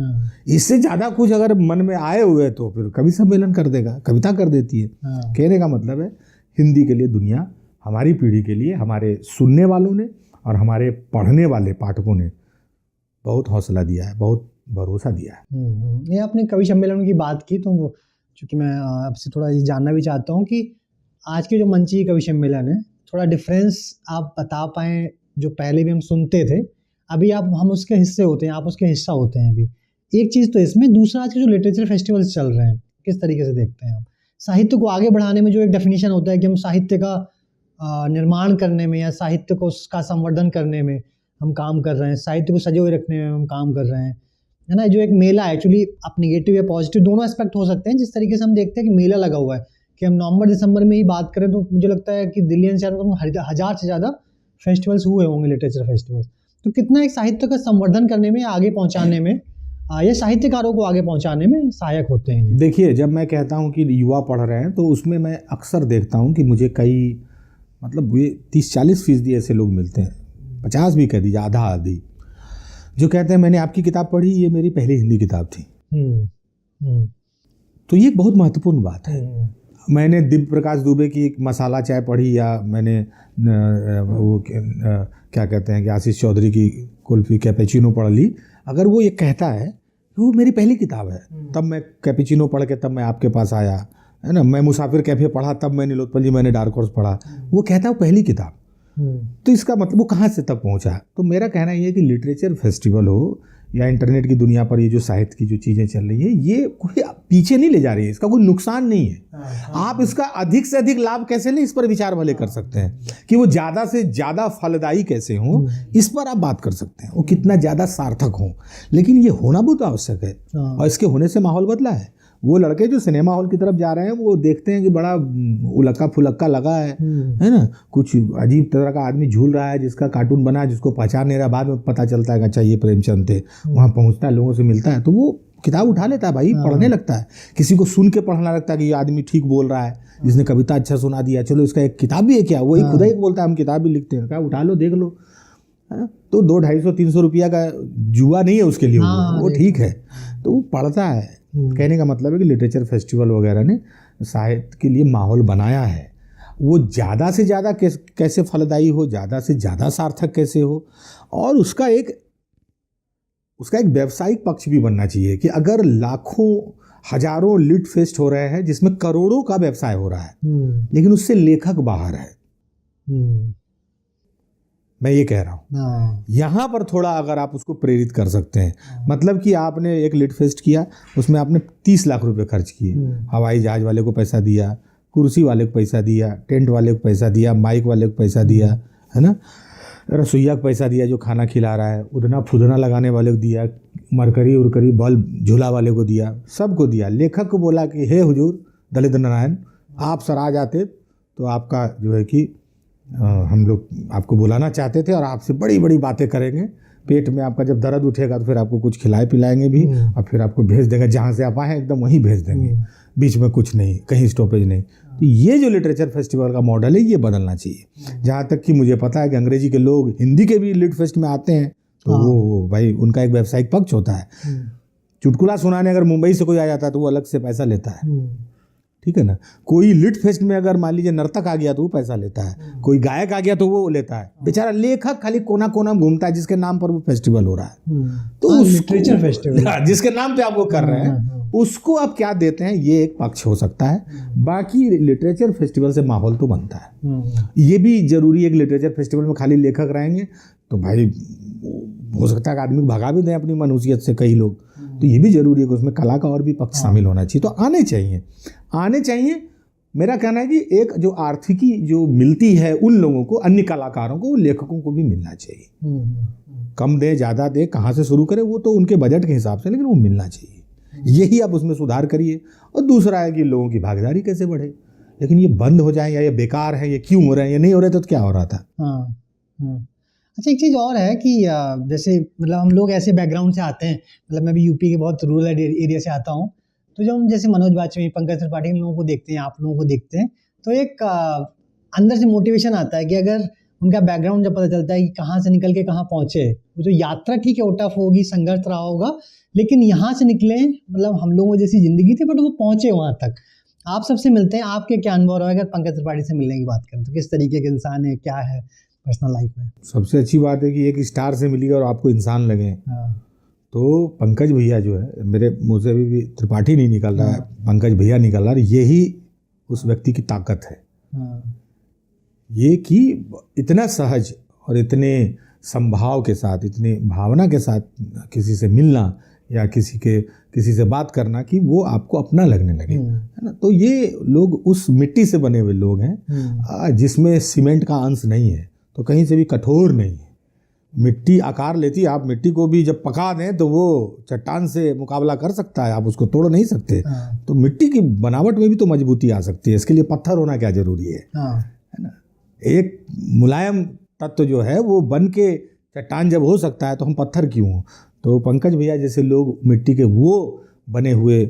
इससे ज़्यादा कुछ अगर मन में आए हुए तो फिर कवि सम्मेलन कर देगा, कविता कर देती है। कहने का मतलब है हिंदी के लिए दुनिया, हमारी पीढ़ी के लिए हमारे सुनने वालों ने और हमारे पढ़ने वाले पाठकों ने बहुत हौसला दिया है, बहुत भरोसा दिया है। ये आपने कवि सम्मेलन की बात की, तो चूँकि मैं आपसे थोड़ा ये जानना भी चाहता हूँ कि आज के जो मंची कवि सम्मेलन है, थोड़ा डिफरेंस आप बता पाएँ। जो पहले भी हम सुनते थे, अभी हम उसके हिस्से होते हैं, आप उसके हिस्सा होते हैं अभी। एक चीज़ तो इसमें, दूसरा आज के जो लिटरेचर फेस्टिवल्स चल रहे हैं, किस तरीके से देखते हैं आप? साहित्य को आगे बढ़ाने में जो एक डेफिनेशन होता है कि हम साहित्य का निर्माण करने में या साहित्य को उसका संवर्धन करने में हम काम कर रहे हैं, साहित्य को सजे हुए रखने में हम काम कर रहे हैं, है ना। जो एक मेला है, एक्चुअली आप नेगेटिव या पॉजिटिव दोनों एस्पेक्ट हो सकते हैं। जिस तरीके से हम देखते हैं कि मेला लगा हुआ है, कि हम नवंबर दिसंबर में ही बात करें तो मुझे लगता है कि दिल्ली एनसीआर में 1000 से ज़्यादा फेस्टिवल्स हुए होंगे, लिटरेचर फेस्टिवल्स। तो कितना एक साहित्य का संवर्धन करने में, आगे पहुँचाने में, या साहित्यकारों को आगे पहुँचाने में सहायक होते हैं? देखिए, जब मैं कहता हूँ कि युवा पढ़ रहे हैं तो उसमें मैं अक्सर देखता हूँ कि मुझे कई, मतलब ये 30-40% ऐसे लोग मिलते हैं, 50 भी कह दीजिए, आधा आधी, जो कहते हैं मैंने आपकी किताब पढ़ी, ये मेरी पहली हिंदी किताब थी। तो ये एक बहुत महत्वपूर्ण बात है। मैंने दिव्य प्रकाश दुबे की एक मसाला चाय पढ़ी, या मैंने वो क्या कहते हैं कि आशीष चौधरी की कुल्फी कैपेचिनो पढ़ ली। अगर वो ये कहता है कि वो मेरी पहली किताब है, तब मैं कैपेचिनो पढ़ के तब मैं आपके पास आया, है ना। मैं मुसाफिर कैफे पढ़ा, तब मैं नीलोत्पल जी मैंने डार्क हॉर्स पढ़ा। वो कहता है वो पहली किताब। तो इसका मतलब वो कहाँ से तक पहुँचा? तो मेरा कहना ये है कि लिटरेचर फेस्टिवल हो या इंटरनेट की दुनिया पर ये जो साहित्य की जो चीज़ें चल रही है, ये कोई पीछे नहीं ले जा रही है, इसका कोई नुकसान नहीं है। आप इसका अधिक से अधिक लाभ कैसे लें, इस पर विचार भले कर सकते हैं कि वो ज़्यादा से ज़्यादा फलदायी कैसे हो, इस पर आप बात कर सकते हैं, वो कितना ज़्यादा सार्थक हो। लेकिन ये होना बहुत आवश्यक है, और इसके होने से माहौल बदला है। वो लड़के जो सिनेमा हॉल की तरफ जा रहे हैं, वो देखते हैं कि बड़ा उलक्का फुलक्का लगा है ना, कुछ अजीब तरह का आदमी झूल रहा है जिसका कार्टून बना है, जिसको पहचान नहीं रहा, बाद में पता चलता है कि अच्छा ये प्रेमचंद थे। वहाँ पहुँचता है, लोगों से मिलता है, तो वो किताब उठा लेता है भाई, पढ़ने लगता है। किसी को सुन के पढ़ना लगता है कि ये आदमी ठीक बोल रहा है, इसने कविता अच्छा सुना दिया, चलो इसका एक किताब भी है क्या, वही खुदा ही बोलता है हम किताब भी लिखते हैं, क्या उठा लो देख लो। तो 200-250-300 रुपया का जुआ नहीं है उसके लिए, वो ठीक है, तो वो पढ़ता है। कहने का मतलब है कि लिटरेचर फेस्टिवल वगैरह ने साहित्य के लिए माहौल बनाया है। वो ज़्यादा से ज़्यादा कैसे फलदायी हो, ज़्यादा से ज़्यादा सार्थक कैसे हो, और उसका एक व्यावसायिक पक्ष भी बनना चाहिए कि अगर लाखों हजारों लिट फेस्ट हो रहे हैं जिसमें करोड़ों का व्यवसाय हो रहा है, लेकिन उससे लेखक बाहर है, मैं ये कह रहा हूँ। यहाँ पर थोड़ा अगर आप उसको प्रेरित कर सकते हैं, मतलब कि आपने एक लिट फेस्ट किया, उसमें आपने 30 लाख रुपए खर्च किए, हवाई जहाज वाले को पैसा दिया, कुर्सी वाले को पैसा दिया, टेंट वाले को पैसा दिया, माइक वाले को पैसा दिया, है ना, रसोइया को पैसा दिया जो खाना खिला रहा है, उधना फुदना लगाने वाले को दिया, मरकरी उरकरी बल्ब झूला वाले को दिया, सबको दिया। लेखक को बोला कि हे हुजूर दलित नारायण, आप सर आ जाते तो आपका जो है कि हम लोग आपको बुलाना चाहते थे और आपसे बड़ी बड़ी बातें करेंगे, पेट में आपका जब दर्द उठेगा तो फिर आपको कुछ खिलाए पिलाएंगे भी, और फिर आपको भेज देंगे जहाँ से आप आए हैं एकदम वहीं भेज देंगे, बीच में कुछ नहीं, कहीं स्टॉपेज नहीं। तो ये जो लिटरेचर फेस्टिवल का मॉडल है, ये बदलना चाहिए। जहाँ तक कि मुझे पता है कि अंग्रेजी के लोग हिंदी के भी लिट फेस्ट में आते हैं, तो वो भाई उनका एक व्यावसायिक पक्ष होता है। चुटकुला सुनाने अगर मुंबई से कोई आ जाता है तो वो अलग से पैसा लेता है, ठीक है ना। कोई लिट फेस्ट में अगर मान लीजिए नर्तक आ गया तो वो पैसा लेता है, कोई गायक आ गया तो वो लेता है। बेचारा लेखक खाली कोना कोना घूमता है जिसके नाम पर वो फेस्टिवल हो रहा है, तो लिटरेचर फेस्टिवल जिसके नाम पे आप वो कर रहे हैं, उसको आप क्या देते हैं, ये एक पक्ष हो सकता है। बाकी लिटरेचर फेस्टिवल से माहौल तो बनता है, ये भी जरूरी है कि लिटरेचर फेस्टिवल में खाली लेखक रहेंगे तो भाई हो सकता है कि आदमी भगा भी दें अपनी मनुष्यत से कई लोग, तो ये भी जरूरी है कि उसमें कला का और भी पक्ष शामिल होना चाहिए। तो आने चाहिए। मेरा कहना है कि एक जो आर्थिकी जो मिलती है उन लोगों को, अन्य कलाकारों को, लेखकों को भी मिलना चाहिए। कम दे ज़्यादा दे, कहाँ से शुरू करें वो तो उनके बजट के हिसाब से, लेकिन वो मिलना चाहिए। यही आप उसमें सुधार करिए। और दूसरा है कि लोगों की भागीदारी कैसे बढ़े। लेकिन ये बंद हो जाए या ये बेकार है, ये क्यों हो रहे हैं, ये नहीं हो रहे तो क्या हो रहा था। अच्छा, एक चीज़ और है कि जैसे मतलब हम लोग ऐसे बैकग्राउंड से आते हैं, मतलब मैं भी यूपी के बहुत रूरल एरिया से आता हूँ, तो जब हम जैसे मनोज वाजपेयी, पंकज त्रिपाठी इन लोगों को देखते हैं, आप लोगों को देखते हैं, तो एक अंदर से मोटिवेशन आता है कि अगर उनका बैकग्राउंड जब पता चलता है कि कहाँ से निकल के कहाँ पहुँचे, वो जो यात्रा ठीक है टफ होगी, संघर्ष रहा होगा, लेकिन यहाँ से निकले, मतलब हम लोगों जैसी ज़िंदगी थी बट वो पहुँचे वहाँ तक। आप सबसे मिलते हैं, आपके क्या अनुभव रहा है? अगर पंकज त्रिपाठी से मिलने की बात करें तो किस तरीके के इंसान है, क्या है पर्सनल लाइफ में? सबसे अच्छी बात है कि एक स्टार से मिलिए और आपको इंसान लगे। तो पंकज भैया जो है, मेरे मुँह से अभी भी त्रिपाठी नहीं निकल रहा है, पंकज भैया निकल रहा है, यही उस व्यक्ति की ताकत है। ये कि इतना सहज और इतने संभाव के साथ, इतने भावना के साथ किसी से मिलना या किसी से बात करना कि वो आपको अपना लगने लगे, है ना। तो ये लोग उस मिट्टी से बने हुए लोग हैं जिसमें सीमेंट का अंश नहीं है, तो कहीं से भी कठोर नहीं है। मिट्टी आकार लेती है, आप मिट्टी को भी जब पका दें तो वो चट्टान से मुकाबला कर सकता है, आप उसको तोड़ नहीं सकते। तो मिट्टी की बनावट में भी तो मजबूती आ सकती है, इसके लिए पत्थर होना क्या जरूरी है ना। एक मुलायम तत्व जो है वो बन के चट्टान जब हो सकता है तो हम पत्थर क्यों हो। तो पंकज भैया जैसे लोग मिट्टी के वो बने हुए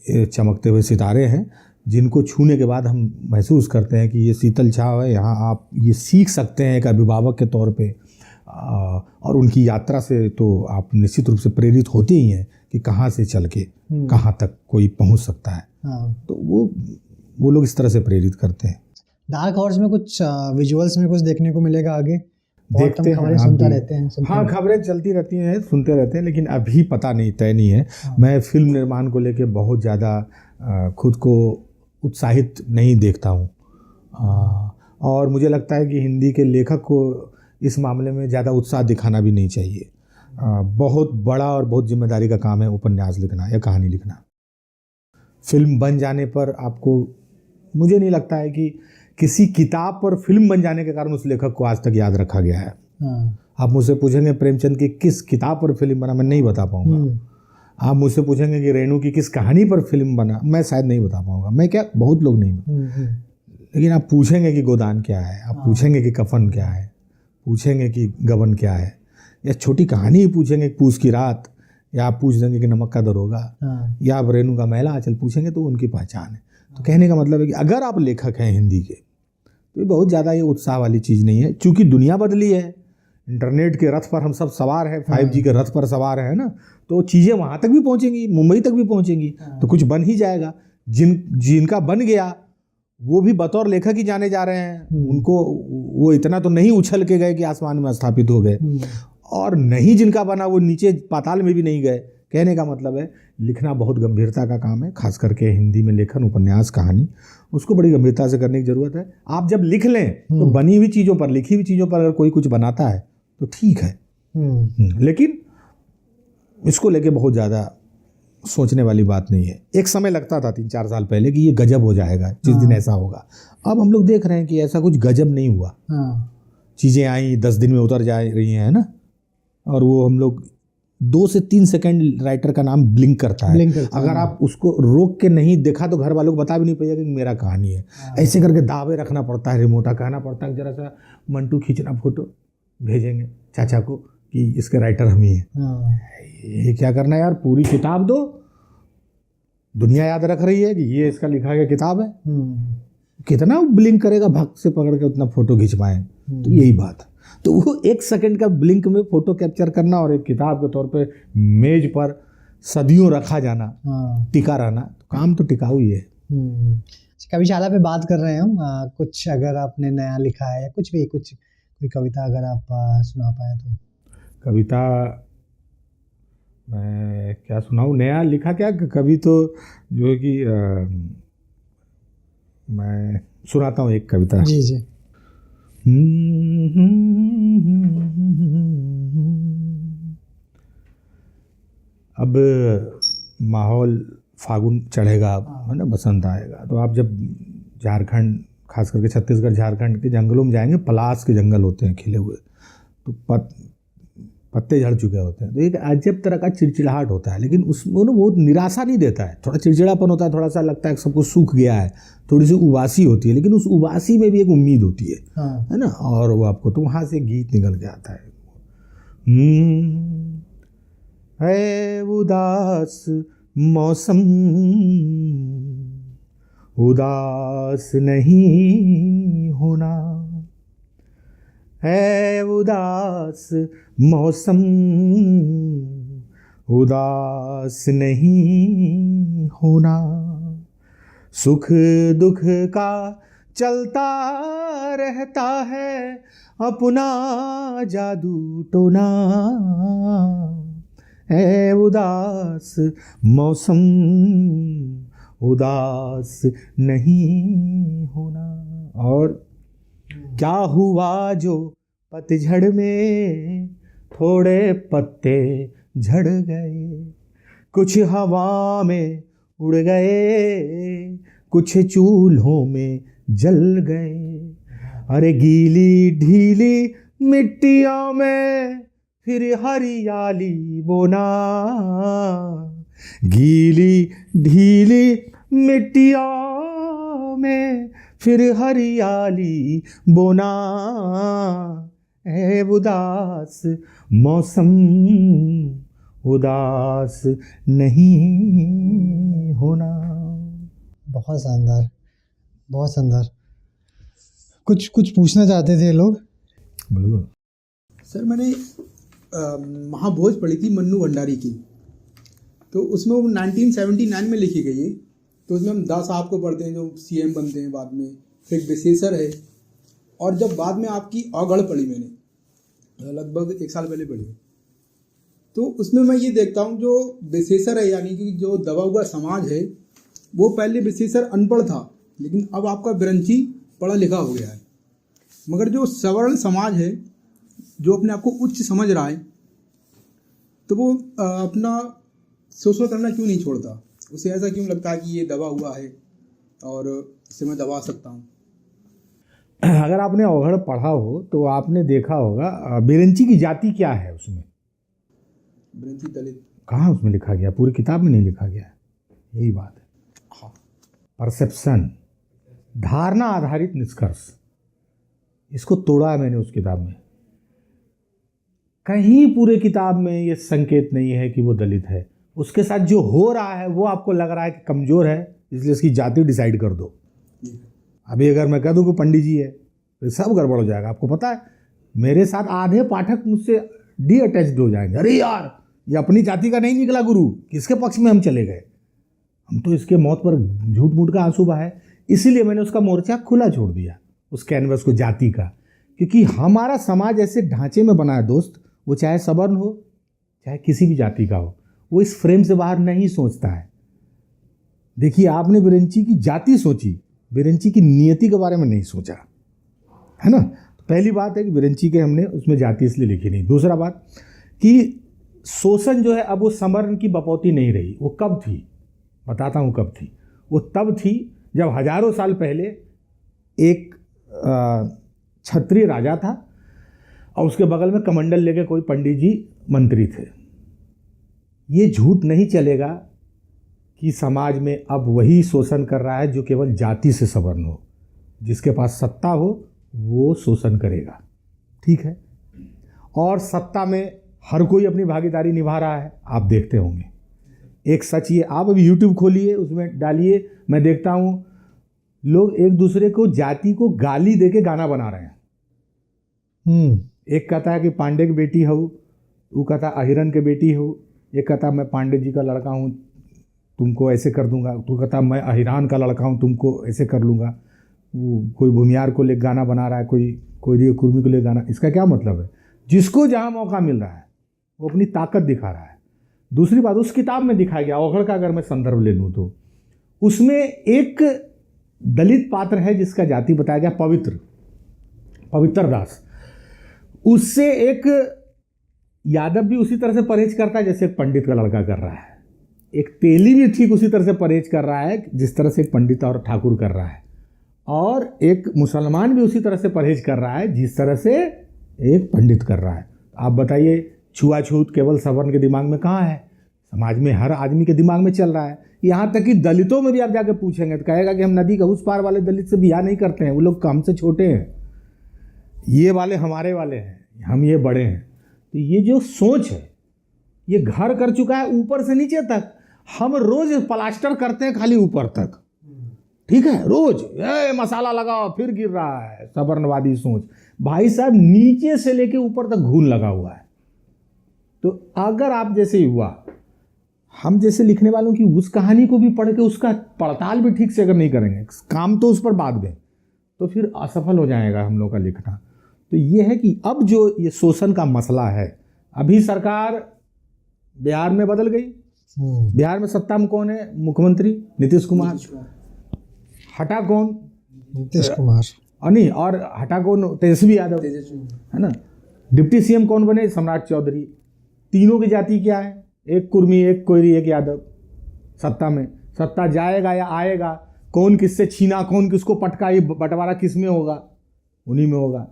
चमकते हुए सितारे हैं, जिनको छूने के बाद हम महसूस करते हैं कि ये शीतल छाव है, यहाँ आप ये सीख सकते हैं एक अभिभावक के तौर पे। और उनकी यात्रा से तो आप निश्चित रूप से प्रेरित होते ही हैं कि कहाँ से चल के कहाँ तक कोई पहुँच सकता है। तो वो लोग इस तरह से प्रेरित करते हैं। डार्क हॉर्स में कुछ विजुअल्स में कुछ देखने को मिलेगा आगे? देखते हैं, खबरें सुनते रहते हैं। हाँ, खबरें चलती रहती हैं, सुनते रहते हैं, लेकिन अभी पता नहीं, तय नहीं है। मैं फिल्म निर्माण को लेके बहुत ज़्यादा खुद को उत्साहित नहीं देखता हूँ, और मुझे लगता है कि हिंदी के लेखक को इस मामले में ज़्यादा उत्साह दिखाना भी नहीं चाहिए। बहुत बड़ा और बहुत जिम्मेदारी का काम है उपन्यास लिखना या कहानी लिखना। फिल्म बन जाने पर आपको, मुझे नहीं लगता है कि किसी किताब पर फिल्म बन जाने के कारण उस लेखक को आज तक याद रखा गया है। आप मुझसे पूछेंगे प्रेमचंद की किस किताब पर फिल्म बना, मैं नहीं बता पाऊंगा। आप मुझसे पूछेंगे कि रेणु की किस कहानी पर फिल्म बना, मैं शायद नहीं बता पाऊंगा। मैं क्या, बहुत लोग नहीं, लेकिन आप पूछेंगे कि गोदान क्या है, आप पूछेंगे कि कफन क्या है, पूछेंगे कि गबन क्या है, या छोटी कहानी ही पूछेंगे पूस की रात, या आप पूछ देंगे कि नमक का दरोगा, या आप रेणु का महिला आंचल पूछेंगे तो उनकी पहचान है। तो कहने का मतलब है कि अगर आप लेखक हैं हिंदी के, तो ये बहुत ज़्यादा ये उत्साह वाली चीज़ नहीं है, क्योंकि दुनिया बदली है। इंटरनेट के रथ पर हम सब सवार हैं, 5G के रथ पर सवार है ना, तो चीज़ें वहाँ तक भी पहुँचेंगी, मुंबई तक भी पहुँचेंगी, तो कुछ बन ही जाएगा। जिनका बन गया वो भी बतौर लेखक ही जाने जा रहे हैं। उनको वो इतना तो नहीं उछल के गए कि आसमान में स्थापित हो गए, और नहीं जिनका बना वो नीचे पाताल में भी नहीं गए। कहने का मतलब है लिखना बहुत गंभीरता का काम है, खास करके हिंदी में लेखन, उपन्यास, कहानी, उसको बड़ी गंभीरता से करने की ज़रूरत है। आप जब लिख लें तो बनी हुई चीज़ों पर, लिखी हुई चीज़ों पर अगर कोई कुछ बनाता है तो ठीक है, लेकिन इसको लेके बहुत ज़्यादा सोचने वाली बात नहीं है। एक समय लगता था 3-4 साल पहले कि ये गजब हो जाएगा, जिस दिन ऐसा होगा। अब हम लोग देख रहे हैं कि ऐसा कुछ गजब नहीं हुआ। चीज़ें आई 10 दिन में उतर जा रही हैं ना, और वो हम लोग 2 से 3 सेकंड राइटर का नाम ब्लिंक करता है। अगर आप उसको रोक के नहीं देखा तो घर वालों को बता भी नहीं पाएगा कि मेरा कहानी है। ऐसे करके दावे रखना पड़ता है, रिमोटा कहना पड़ता है जरा सा मंटू खींचना, फोटो भेजेंगे चाचा को कि इसके राइटर हम ही हैं। ये क्या करना है यार, पूरी किताब दो, दुनिया याद रख रही है कि ये इसका लिखा गया किताब है। कितना ब्लिंक करेगा, भक्त से पकड़ के उतना फोटो खिंचवाएं, तो यही बात है। तो वो 1 सेकंड का ब्लिंक में फोटो कैप्चर करना और एक किताब के तौर पे मेज पर सदियों रखा जाना, टिका रहना, तो काम तो टिकाऊ ही है। कविशाला पे बात कर रहे हैं हम, कुछ अगर आपने नया लिखा है, कुछ भी, कोई कविता अगर आप सुना पाए तो। कविता मैं क्या सुनाऊँ, नया लिखा क्या, कभी तो जो है कि मैं सुनाता हूँ एक कविता। जी जी। अब माहौल फागुन चढ़ेगा, है ना, बसंत आएगा, तो आप जब झारखंड, खास करके छत्तीसगढ़ झारखंड के जंगलों में जाएंगे, पलाश के जंगल होते हैं खिले हुए, तो पत्ते झड़ चुके होते हैं, तो एक अजब तरह का चिड़चिड़ाहट होता है, लेकिन उसमें ना बहुत निराशा नहीं देता है। थोड़ा चिड़चिड़ापन होता है, थोड़ा सा लगता है कि सब कुछ सूख गया है, थोड़ी सी उबासी होती है, लेकिन उस उबासी में भी एक उम्मीद होती है ना, और वो आपको, तो वहाँ से गीत निकल के आता है उदास मौसम, उदास नहीं होना है, उदास मौसम, उदास नहीं होना, सुख दुख का चलता रहता है अपना जादू टोना, है उदास मौसम, उदास नहीं होना। और क्या हुआ जो पतझड़ में थोड़े पत्ते झड़ गए, कुछ हवा में उड़ गए, कुछ चूल्हों में जल गए, अरे गीली ढीली मिट्टियों में फिर हरियाली बोना, गीली ढीली मिट्टियों में फिर हरियाली बोना, है उदास मौसम, उदास नहीं होना। बहुत शानदार, बहुत शानदार। कुछ पूछना चाहते थे लोग? बिल्कुल सर, मैंने महाभोज पढ़ी थी मन्नू भंडारी की, तो उसमें वो 1979 में लिखी गई है। तो उसमें हम दास साहब को पढ़ते हैं जो CM बनते हैं बाद में, फिर विशेषर है, और जब बाद में आपकी अगढ़ पढ़ी मैंने लगभग 1 साल पहले पढ़ी, तो उसमें मैं ये देखता हूँ जो विशेषर है, यानी कि जो दबा हुआ समाज है, वो पहले विशेषर अनपढ़ था, लेकिन अब आपका बिरंची पढ़ा लिखा हो गया है। मगर जो सवर्ण समाज है, जो अपने आप को उच्च समझ रहा है, तो वो अपना शोषण करना क्यों नहीं छोड़ता? उसे ऐसा क्यों लगता है कि ये दबा हुआ है और इसे मैं दबा सकता हूँ? अगर आपने अवगढ़ पढ़ा हो तो आपने देखा होगा बिरंची की जाति क्या है उसमें। बिरंची दलित। कहाँ उसमें लिखा गया? पूरी किताब में नहीं लिखा गया है। यही बात है। हाँ। परसेप्शन, धारणा आधारित निष्कर्ष, इसको तोड़ा है मैंने उस किताब में। कहीं पूरे किताब में ये संकेत नहीं है कि वो दलित है। उसके साथ जो हो रहा है वो आपको लग रहा है कि कमज़ोर है, इसलिए इसकी जाति डिसाइड कर दो। अभी अगर मैं कह दूं कि पंडित जी है तो सब गड़बड़ हो जाएगा। आपको पता है मेरे साथ आधे पाठक मुझसे डी अटैच्ड हो जाएंगे, अरे यार ये अपनी जाति का नहीं निकला गुरु, किसके पक्ष में हम चले गए। हम तो इसके मौत पर झूठ मूठ का आंसू बहाए। इसीलिए मैंने उसका मोर्चा खुला छोड़ दिया, उस कैनवस को जाति का, क्योंकि हमारा समाज ऐसे ढांचे में बना है दोस्त, वो चाहे सवर्ण हो चाहे किसी भी जाति का हो, वो इस फ्रेम से बाहर नहीं सोचता है। देखिए आपने बिरंची की जाति सोची, बिरंची की नियति के बारे में नहीं सोचा, है ना। तो पहली बात है कि बिरंची के हमने उसमें जाति इसलिए लिखी नहीं। दूसरा बात कि शोषण जो है अब वो समर्ण की बपौती नहीं रही। वो कब थी बताता हूँ कब थी। वो तब थी जब हजारों साल पहले एक क्षत्रिय राजा था और उसके बगल में कमंडल लेके कोई पंडित जी मंत्री थे। ये झूठ नहीं चलेगा कि समाज में अब वही शोषण कर रहा है जो केवल जाति से सवर्ण हो। जिसके पास सत्ता हो वो शोषण करेगा, ठीक है। और सत्ता में हर कोई अपनी भागीदारी निभा रहा है, आप देखते होंगे। एक सच ये, आप अभी यूट्यूब खोलिए, उसमें डालिए, मैं देखता हूँ लोग एक दूसरे को जाति को गाली दे के गाना बना रहे हैं। एक कहता है कि पांडे की बेटी हो, वो कहता अहिरन के बेटी हो, एक कहता मैं पांडे जी का लड़का हूँ तुमको ऐसे कर दूंगा, तो कहता मैं अहिरान का लड़का हूँ तुमको ऐसे कर लूँगा। वो कोई भूमियार को ले गाना बना रहा है, कोई कुर्मी को ले गाना। इसका क्या मतलब है? जिसको जहाँ मौका मिल रहा है वो अपनी ताकत दिखा रहा है। दूसरी बात, उस किताब में दिखाया गया अवगढ़ का अगर मैं संदर्भ ले लूँ तो उसमें एक दलित पात्र है जिसका जाति बताया गया पवित्र दास। उससे एक यादव भी उसी तरह से परहेज करता है जैसे एक पंडित का लड़का कर रहा है। एक तेली भी ठीक उसी तरह से परहेज कर रहा है जिस तरह से एक पंडित और ठाकुर कर रहा है। और एक मुसलमान भी उसी तरह से परहेज कर रहा है जिस तरह से एक पंडित कर रहा है। आप बताइए, छुआछूत केवल सवर्ण के दिमाग में कहाँ है? समाज में हर आदमी के दिमाग में चल रहा है। यहाँ तक कि दलितों में भी आप जाके पूछेंगे तो कहेगा कि हम नदी का उस पार वाले दलित से ब्याह नहीं करते हैं, वो लोग हमसे छोटे हैं, ये वाले हमारे वाले हैं, हम ये बड़े हैं। तो ये जो सोच है ये घर कर चुका है ऊपर से नीचे तक। हम रोज प्लास्टर करते हैं खाली ऊपर तक, ठीक है, रोज ये मसाला लगाओ फिर गिर रहा है। सवर्णवादी सोच भाई साहब नीचे से लेके ऊपर तक घून लगा हुआ है। तो अगर आप जैसे युवा, हम जैसे लिखने वालों की उस कहानी को भी पढ़ के उसका पड़ताल भी ठीक से अगर नहीं करेंगे, काम तो उस पर बाद में, तो फिर असफल हो जाएगा हम लोग का लिखना। तो ये है कि अब जो ये शोषण का मसला है, अभी सरकार बिहार में बदल गई। बिहार में सत्ता में कौन है? मुख्यमंत्री नीतीश कुमार। हटा कौन? नीतीश कुमार। नहीं, और हटा कौन? तेजस्वी यादव, है ना। डिप्टी सीएम कौन बने? सम्राट चौधरी। तीनों की जाति क्या है? एक कुर्मी, एक कोयरी, एक यादव। सत्ता में, सत्ता जाएगा या आएगा, कौन किससे छीना, कौन किसको पटका, ये बंटवारा किस में होगा? उन्हीं में होगा।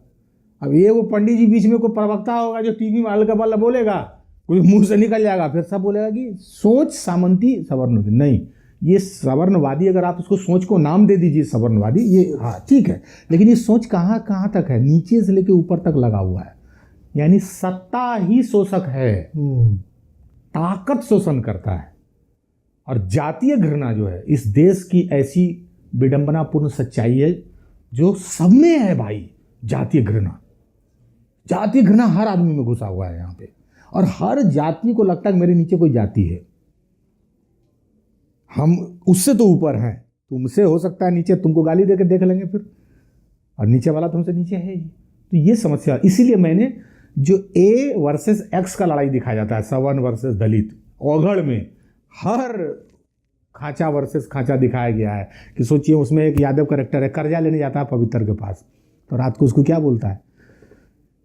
अब ये वो पंडित जी बीच में कोई प्रवक्ता होगा जो टीवी में हल्का बल्ला बोलेगा, कुछ मुंह से निकल जाएगा, फिर सब बोलेगा कि सोच सामंती सवर्ण की। नहीं, ये सवर्णवादी, अगर आप उसको सोच को नाम दे दीजिए सवर्णवादी, ये हाँ ठीक है, लेकिन ये सोच कहाँ कहाँ तक है? नीचे से लेके ऊपर तक लगा हुआ है। यानी सत्ता ही शोषक है, ताकत शोषण करता है। और जातीय घृणा जो है इस देश की ऐसी विडंबनापूर्ण सच्चाई है जो सब में है भाई। जातीय घृणा हर आदमी में घुसा हुआ है यहाँ पे, और हर जाति को लगता है कि मेरे नीचे कोई जाति है, हम उससे तो ऊपर हैं, तुमसे हो सकता है नीचे, तुमको गाली देकर देख लेंगे फिर, और नीचे वाला तुमसे नीचे है ही। तो ये समस्या, इसीलिए मैंने जो ए वर्सेस एक्स का लड़ाई दिखाया जाता है, सवर्ण वर्सेस दलित, अवगढ़ में हर खांचा वर्सेस खांचा दिखाया गया है। कि सोचिए उसमें एक यादव करेक्टर है, कर्जा लेने जाता है पवित्र के पास, तो रात को उसको क्या बोलता है?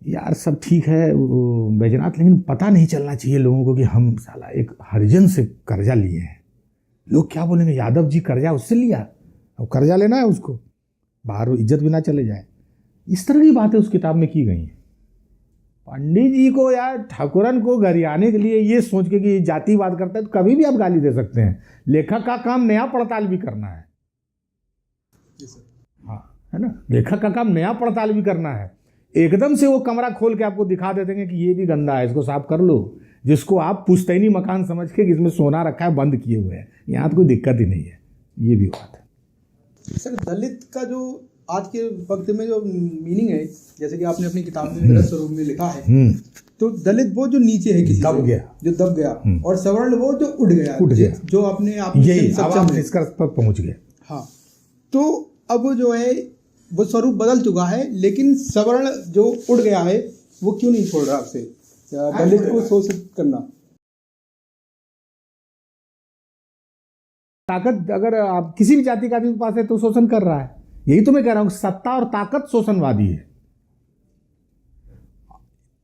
यार सब ठीक है वो बैजनाथ, लेकिन पता नहीं चलना चाहिए लोगों को कि हम साला एक हरिजन से कर्जा लिए हैं। लोग क्या बोलेंगे, यादव जी कर्जा उससे लिया, अब कर्जा लेना है उसको, बाहर वो इज्जत भी ना चले जाए। इस तरह की बातें उस किताब में की गई हैं। पंडित जी को या ठाकुरन को गरियाने के लिए ये सोच के कि जातिवाद करता है तो कभी भी आप गाली दे सकते हैं। लेखक का काम नया पड़ताल भी करना है। हाँ, है ना, लेखक का काम नया पड़ताल भी करना है। एकदम से वो कमरा खोल के आपको दिखा देते हैं कि ये भी गंदा है, इसको साफ कर लो, जिसको आप पुश्तैनी मकान समझ के इसमें सोना रखा है, बंद किए हुए हैं, यहाँ तो कोई दिक्कत ही नहीं है। ये भी बात है। सर दलित का जो आज के वक्त में जो मीनिंग है, जैसे कि आपने अपनी किताब में मेरा स्वरूप में लिखा है, तो दलित वो जो नीचे है, किसी दब गया, जो दब गया, और सवर्ण वो जो उठ गया, जो अपने आप यही आप निष्कर्ष पर पहुंच गए। हाँ, तो अब जो है वो स्वरूप बदल चुका है, लेकिन सवर्ण जो उड़ गया है वो क्यों नहीं छोड़ रहा आपसे दलित को शोषित करना? ताकत अगर आप किसी भी जाति का आदमी के पास है तो शोषण कर रहा है। यही तो मैं कह रहा हूं, सत्ता और ताकत शोषणवादी है,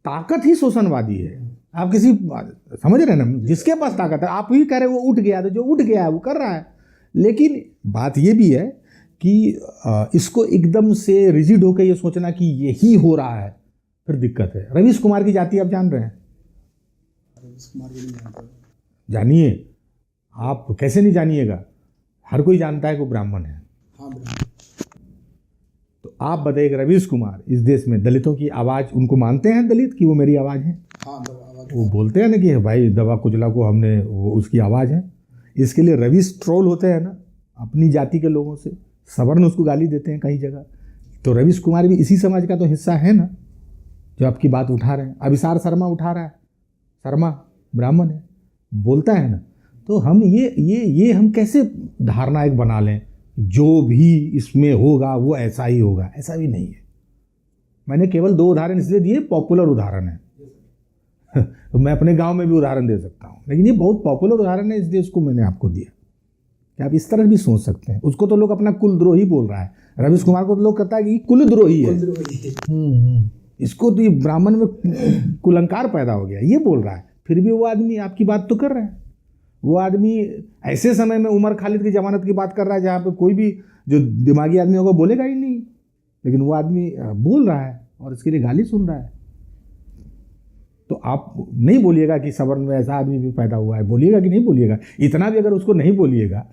ताकत ही शोषणवादी है। आप किसी समझ रहे हैं ना, जिसके पास ताकत है, आप ही कह रहे वो उठ गया, तो जो उठ गया है वो कर रहा है। लेकिन बात ये भी है कि इसको एकदम से रिजिड होकर ये सोचना कि यही हो रहा है, फिर दिक्कत है। रवीश कुमार की जाति आप जान रहे हैं? रवीश कुमार की नहीं जानता। जानिए, आप कैसे नहीं जानिएगा, हर कोई जानता है कि वो ब्राह्मण है। हाँ, तो आप बताइए, रवीश कुमार इस देश में दलितों की आवाज़, उनको मानते हैं दलित कि वो मेरी आवाज़ है? हाँ, वो बोलते हैं ना कि भाई दवा कुचला को हमने, वो उसकी आवाज़ है। इसके लिए रवीश ट्रोल होते हैं ना अपनी जाति के लोगों से, सवर्ण उसको गाली देते हैं कई जगह। तो रवीश कुमार भी इसी समाज का तो हिस्सा है ना, जो आपकी बात उठा रहे हैं। अभिसार शर्मा उठा रहा है, शर्मा ब्राह्मण है, बोलता है ना। तो हम ये हम कैसे धारणा एक बना लें, जो भी इसमें होगा वो ऐसा ही होगा? ऐसा भी नहीं है। मैंने केवल 2 उदाहरण इसलिए दिए, पॉपुलर उदाहरण है। तो मैं अपने गांव में भी उदाहरण दे सकता हूँ, लेकिन ये बहुत पॉपुलर उदाहरण है, इसलिए उसको मैंने आपको दिया कि आप इस तरह भी सोच सकते हैं। उसको तो लोग अपना कुलद्रोही बोल रहा है, रवीश कुमार को तो लोग कहता है कि कुलद्रोही है। इसको तो ये ब्राह्मण में कुलंकार पैदा हो गया, ये बोल रहा है। फिर भी वो आदमी आपकी बात तो कर रहा है। वो आदमी ऐसे समय में उमर खालिद की जमानत की बात कर रहा है जहाँ पे कोई भी जो दिमागी आदमी होगा बोलेगा ही नहीं, लेकिन वो आदमी बोल रहा है और इसके लिए गाली सुन रहा है। तो आप नहीं बोलिएगा कि सवर्ण में ऐसा आदमी भी पैदा हुआ है, बोलिएगा कि नहीं बोलिएगा? इतना भी अगर उसको नहीं बोलिएगा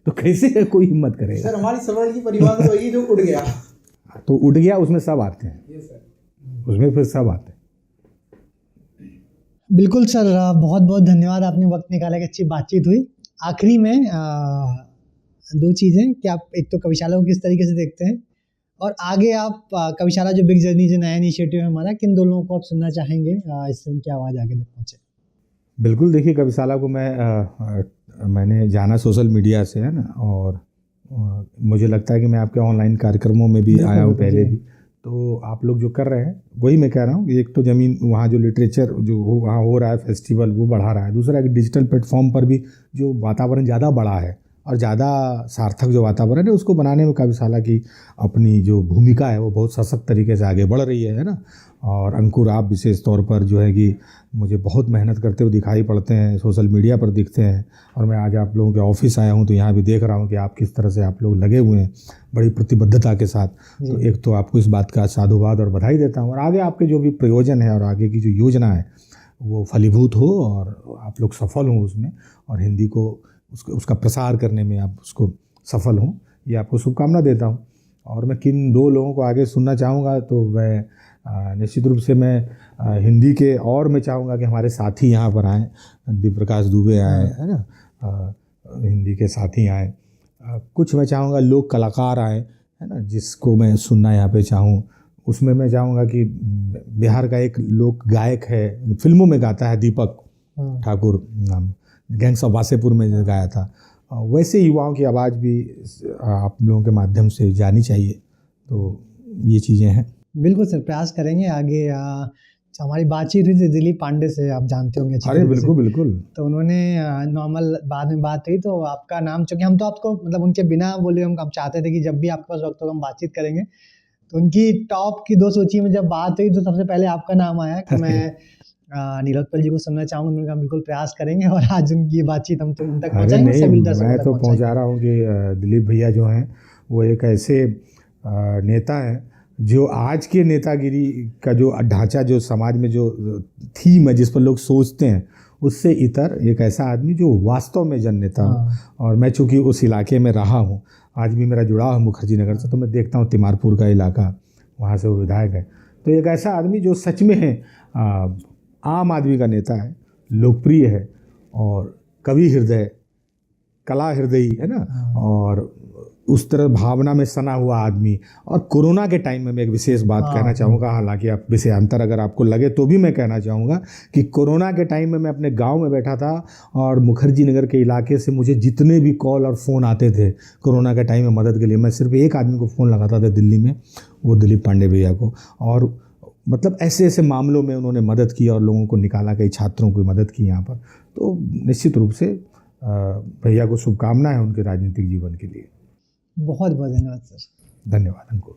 तो कैसे कोई हिम्मत करेगा? सर हमारी सवर्ण की परिवार तो वही जो उड़ गया, तो उठ गया, उसमें सब आते हैं, उसमें फिर सब आते हैं। बिल्कुल सर, बहुत बहुत धन्यवाद, आपने वक्त निकाला, कि अच्छी बातचीत हुई। आखिरी में 2 चीज़ें कि आप एक तो कविशाला को किस तरीके से देखते हैं, और आगे आप कविशाला जो बिग जर्नी जो नया इनिशिएटिव है हमारा, किन 2 लोगों को आप सुनना चाहेंगे, इससे उनकी आवाज़ आगे तक पहुँचे? बिल्कुल, देखिए कविशाला को मैंने जाना सोशल मीडिया से, है ना, और मुझे लगता है कि मैं आपके ऑनलाइन कार्यक्रमों में भी आया हूँ पहले भी। तो आप लोग जो कर रहे हैं वही मैं कह रहा हूँ कि एक तो ज़मीन वहाँ जो लिटरेचर जो वहाँ हो रहा है, फेस्टिवल, वो बढ़ा रहा है। दूसरा कि डिजिटल प्लेटफॉर्म पर भी जो वातावरण ज़्यादा बड़ा है और ज़्यादा सार्थक जो वातावरण है, उसको बनाने में कविशाला की अपनी जो भूमिका है वो बहुत सशक्त तरीके से आगे बढ़ रही है ना। और अंकुर, आप विशेष तौर पर जो है कि मुझे बहुत मेहनत करते हुए दिखाई पड़ते हैं, सोशल मीडिया पर दिखते हैं। और मैं आज आप लोगों के ऑफिस आया हूं तो यहाँ भी देख रहा हूं कि आप किस तरह से आप लोग लगे हुए हैं बड़ी प्रतिबद्धता के साथ। तो एक तो आपको इस बात का साधुवाद और बधाई देता हूँ, और आगे आपके जो भी प्रयोजन है और आगे की जो योजना है वो फलीभूत हो और आप लोग सफल हों उसमें, और हिंदी को उसका प्रसार करने में आप उसको सफल हों, ये आपको शुभकामना देता हूँ। और मैं किन 2 लोगों को आगे सुनना चाहूँगा, तो मैं निश्चित रूप से मैं हिंदी के, और मैं चाहूँगा कि हमारे साथी यहाँ पर आएँ, दिव्य प्रकाश दुबे आए, है ना, हिंदी के साथी आएँ। कुछ मैं चाहूँगा लोक कलाकार आएँ, है ना, जिसको मैं सुनना यहाँ पे चाहूँ। उसमें मैं चाहूँगा कि बिहार का एक लोक गायक है, फिल्मों में गाता है, दीपक ठाकुर नाम, गैंग्स ऑफ वासेपुर में गाया था। वैसे युवाओं की आवाज़ भी आप लोगों के माध्यम से जानी चाहिए। तो ये चीज़ें हैं। बिल्कुल सर, प्रयास करेंगे आगे। हमारी बातचीत हुई थी दिलीप पांडे से, आप जानते होंगे। अरे बिल्कुल बिल्कुल। तो उन्होंने नॉर्मल बाद में बात हुई तो आपका नाम, चूँकि हम तो आपको मतलब उनके बिना बोले हम चाहते थे कि जब भी आपके पास वक्त होगा हम बातचीत करेंगे, तो उनकी टॉप की 2 सूची में जब बात हुई तो सबसे पहले आपका नाम आया कि मैं नीलोत्पल जी को सुनना चाहूँगा। उन्होंने कहा बिल्कुल प्रयास करेंगे और आज उनकी बातचीत हम तो उन तक अरे पहुँचाएंगे, नहीं, सभी दर्शकों मैं तक तो पहुँचाएंगे। पहुंचा रहा हूँ कि दिलीप भैया जो हैं वो एक ऐसे नेता हैं जो आज के नेतागिरी का जो ढांचा, जो समाज में जो थीम है जिस पर लोग सोचते हैं, उससे इतर एक ऐसा आदमी जो वास्तव में जननेता हो। और मैं चूँकि उस इलाके में रहा हूँ, आज भी मेरा जुड़ाव है मुखर्जी नगर से, तो मैं देखता हूँ तिमारपुर का इलाका, वहाँ से वो विधायक है। तो एक ऐसा आदमी जो सच में है आम आदमी का नेता है, लोकप्रिय है और कवि हृदय, कला हृदयी है ना, और उस तरह भावना में सना हुआ आदमी। और कोरोना के टाइम में मैं एक विशेष बात कहना चाहूँगा, हालांकि आप विषयांतर अगर आपको लगे तो भी मैं कहना चाहूँगा कि कोरोना के टाइम में मैं अपने गांव में बैठा था और मुखर्जी नगर के इलाके से मुझे जितने भी कॉल और फ़ोन आते थे कोरोना के टाइम में मदद के लिए, मैं सिर्फ एक आदमी को फ़ोन लगाता था दिल्ली में, वो दिलीप पांडे भैया को। और मतलब ऐसे ऐसे मामलों में उन्होंने मदद की और लोगों को निकाला, कई छात्रों की मदद की यहाँ पर। तो निश्चित रूप से भैया को शुभकामनाएं उनके राजनीतिक जीवन के लिए। बहुत बहुत धन्यवाद सर। धन्यवाद उनको।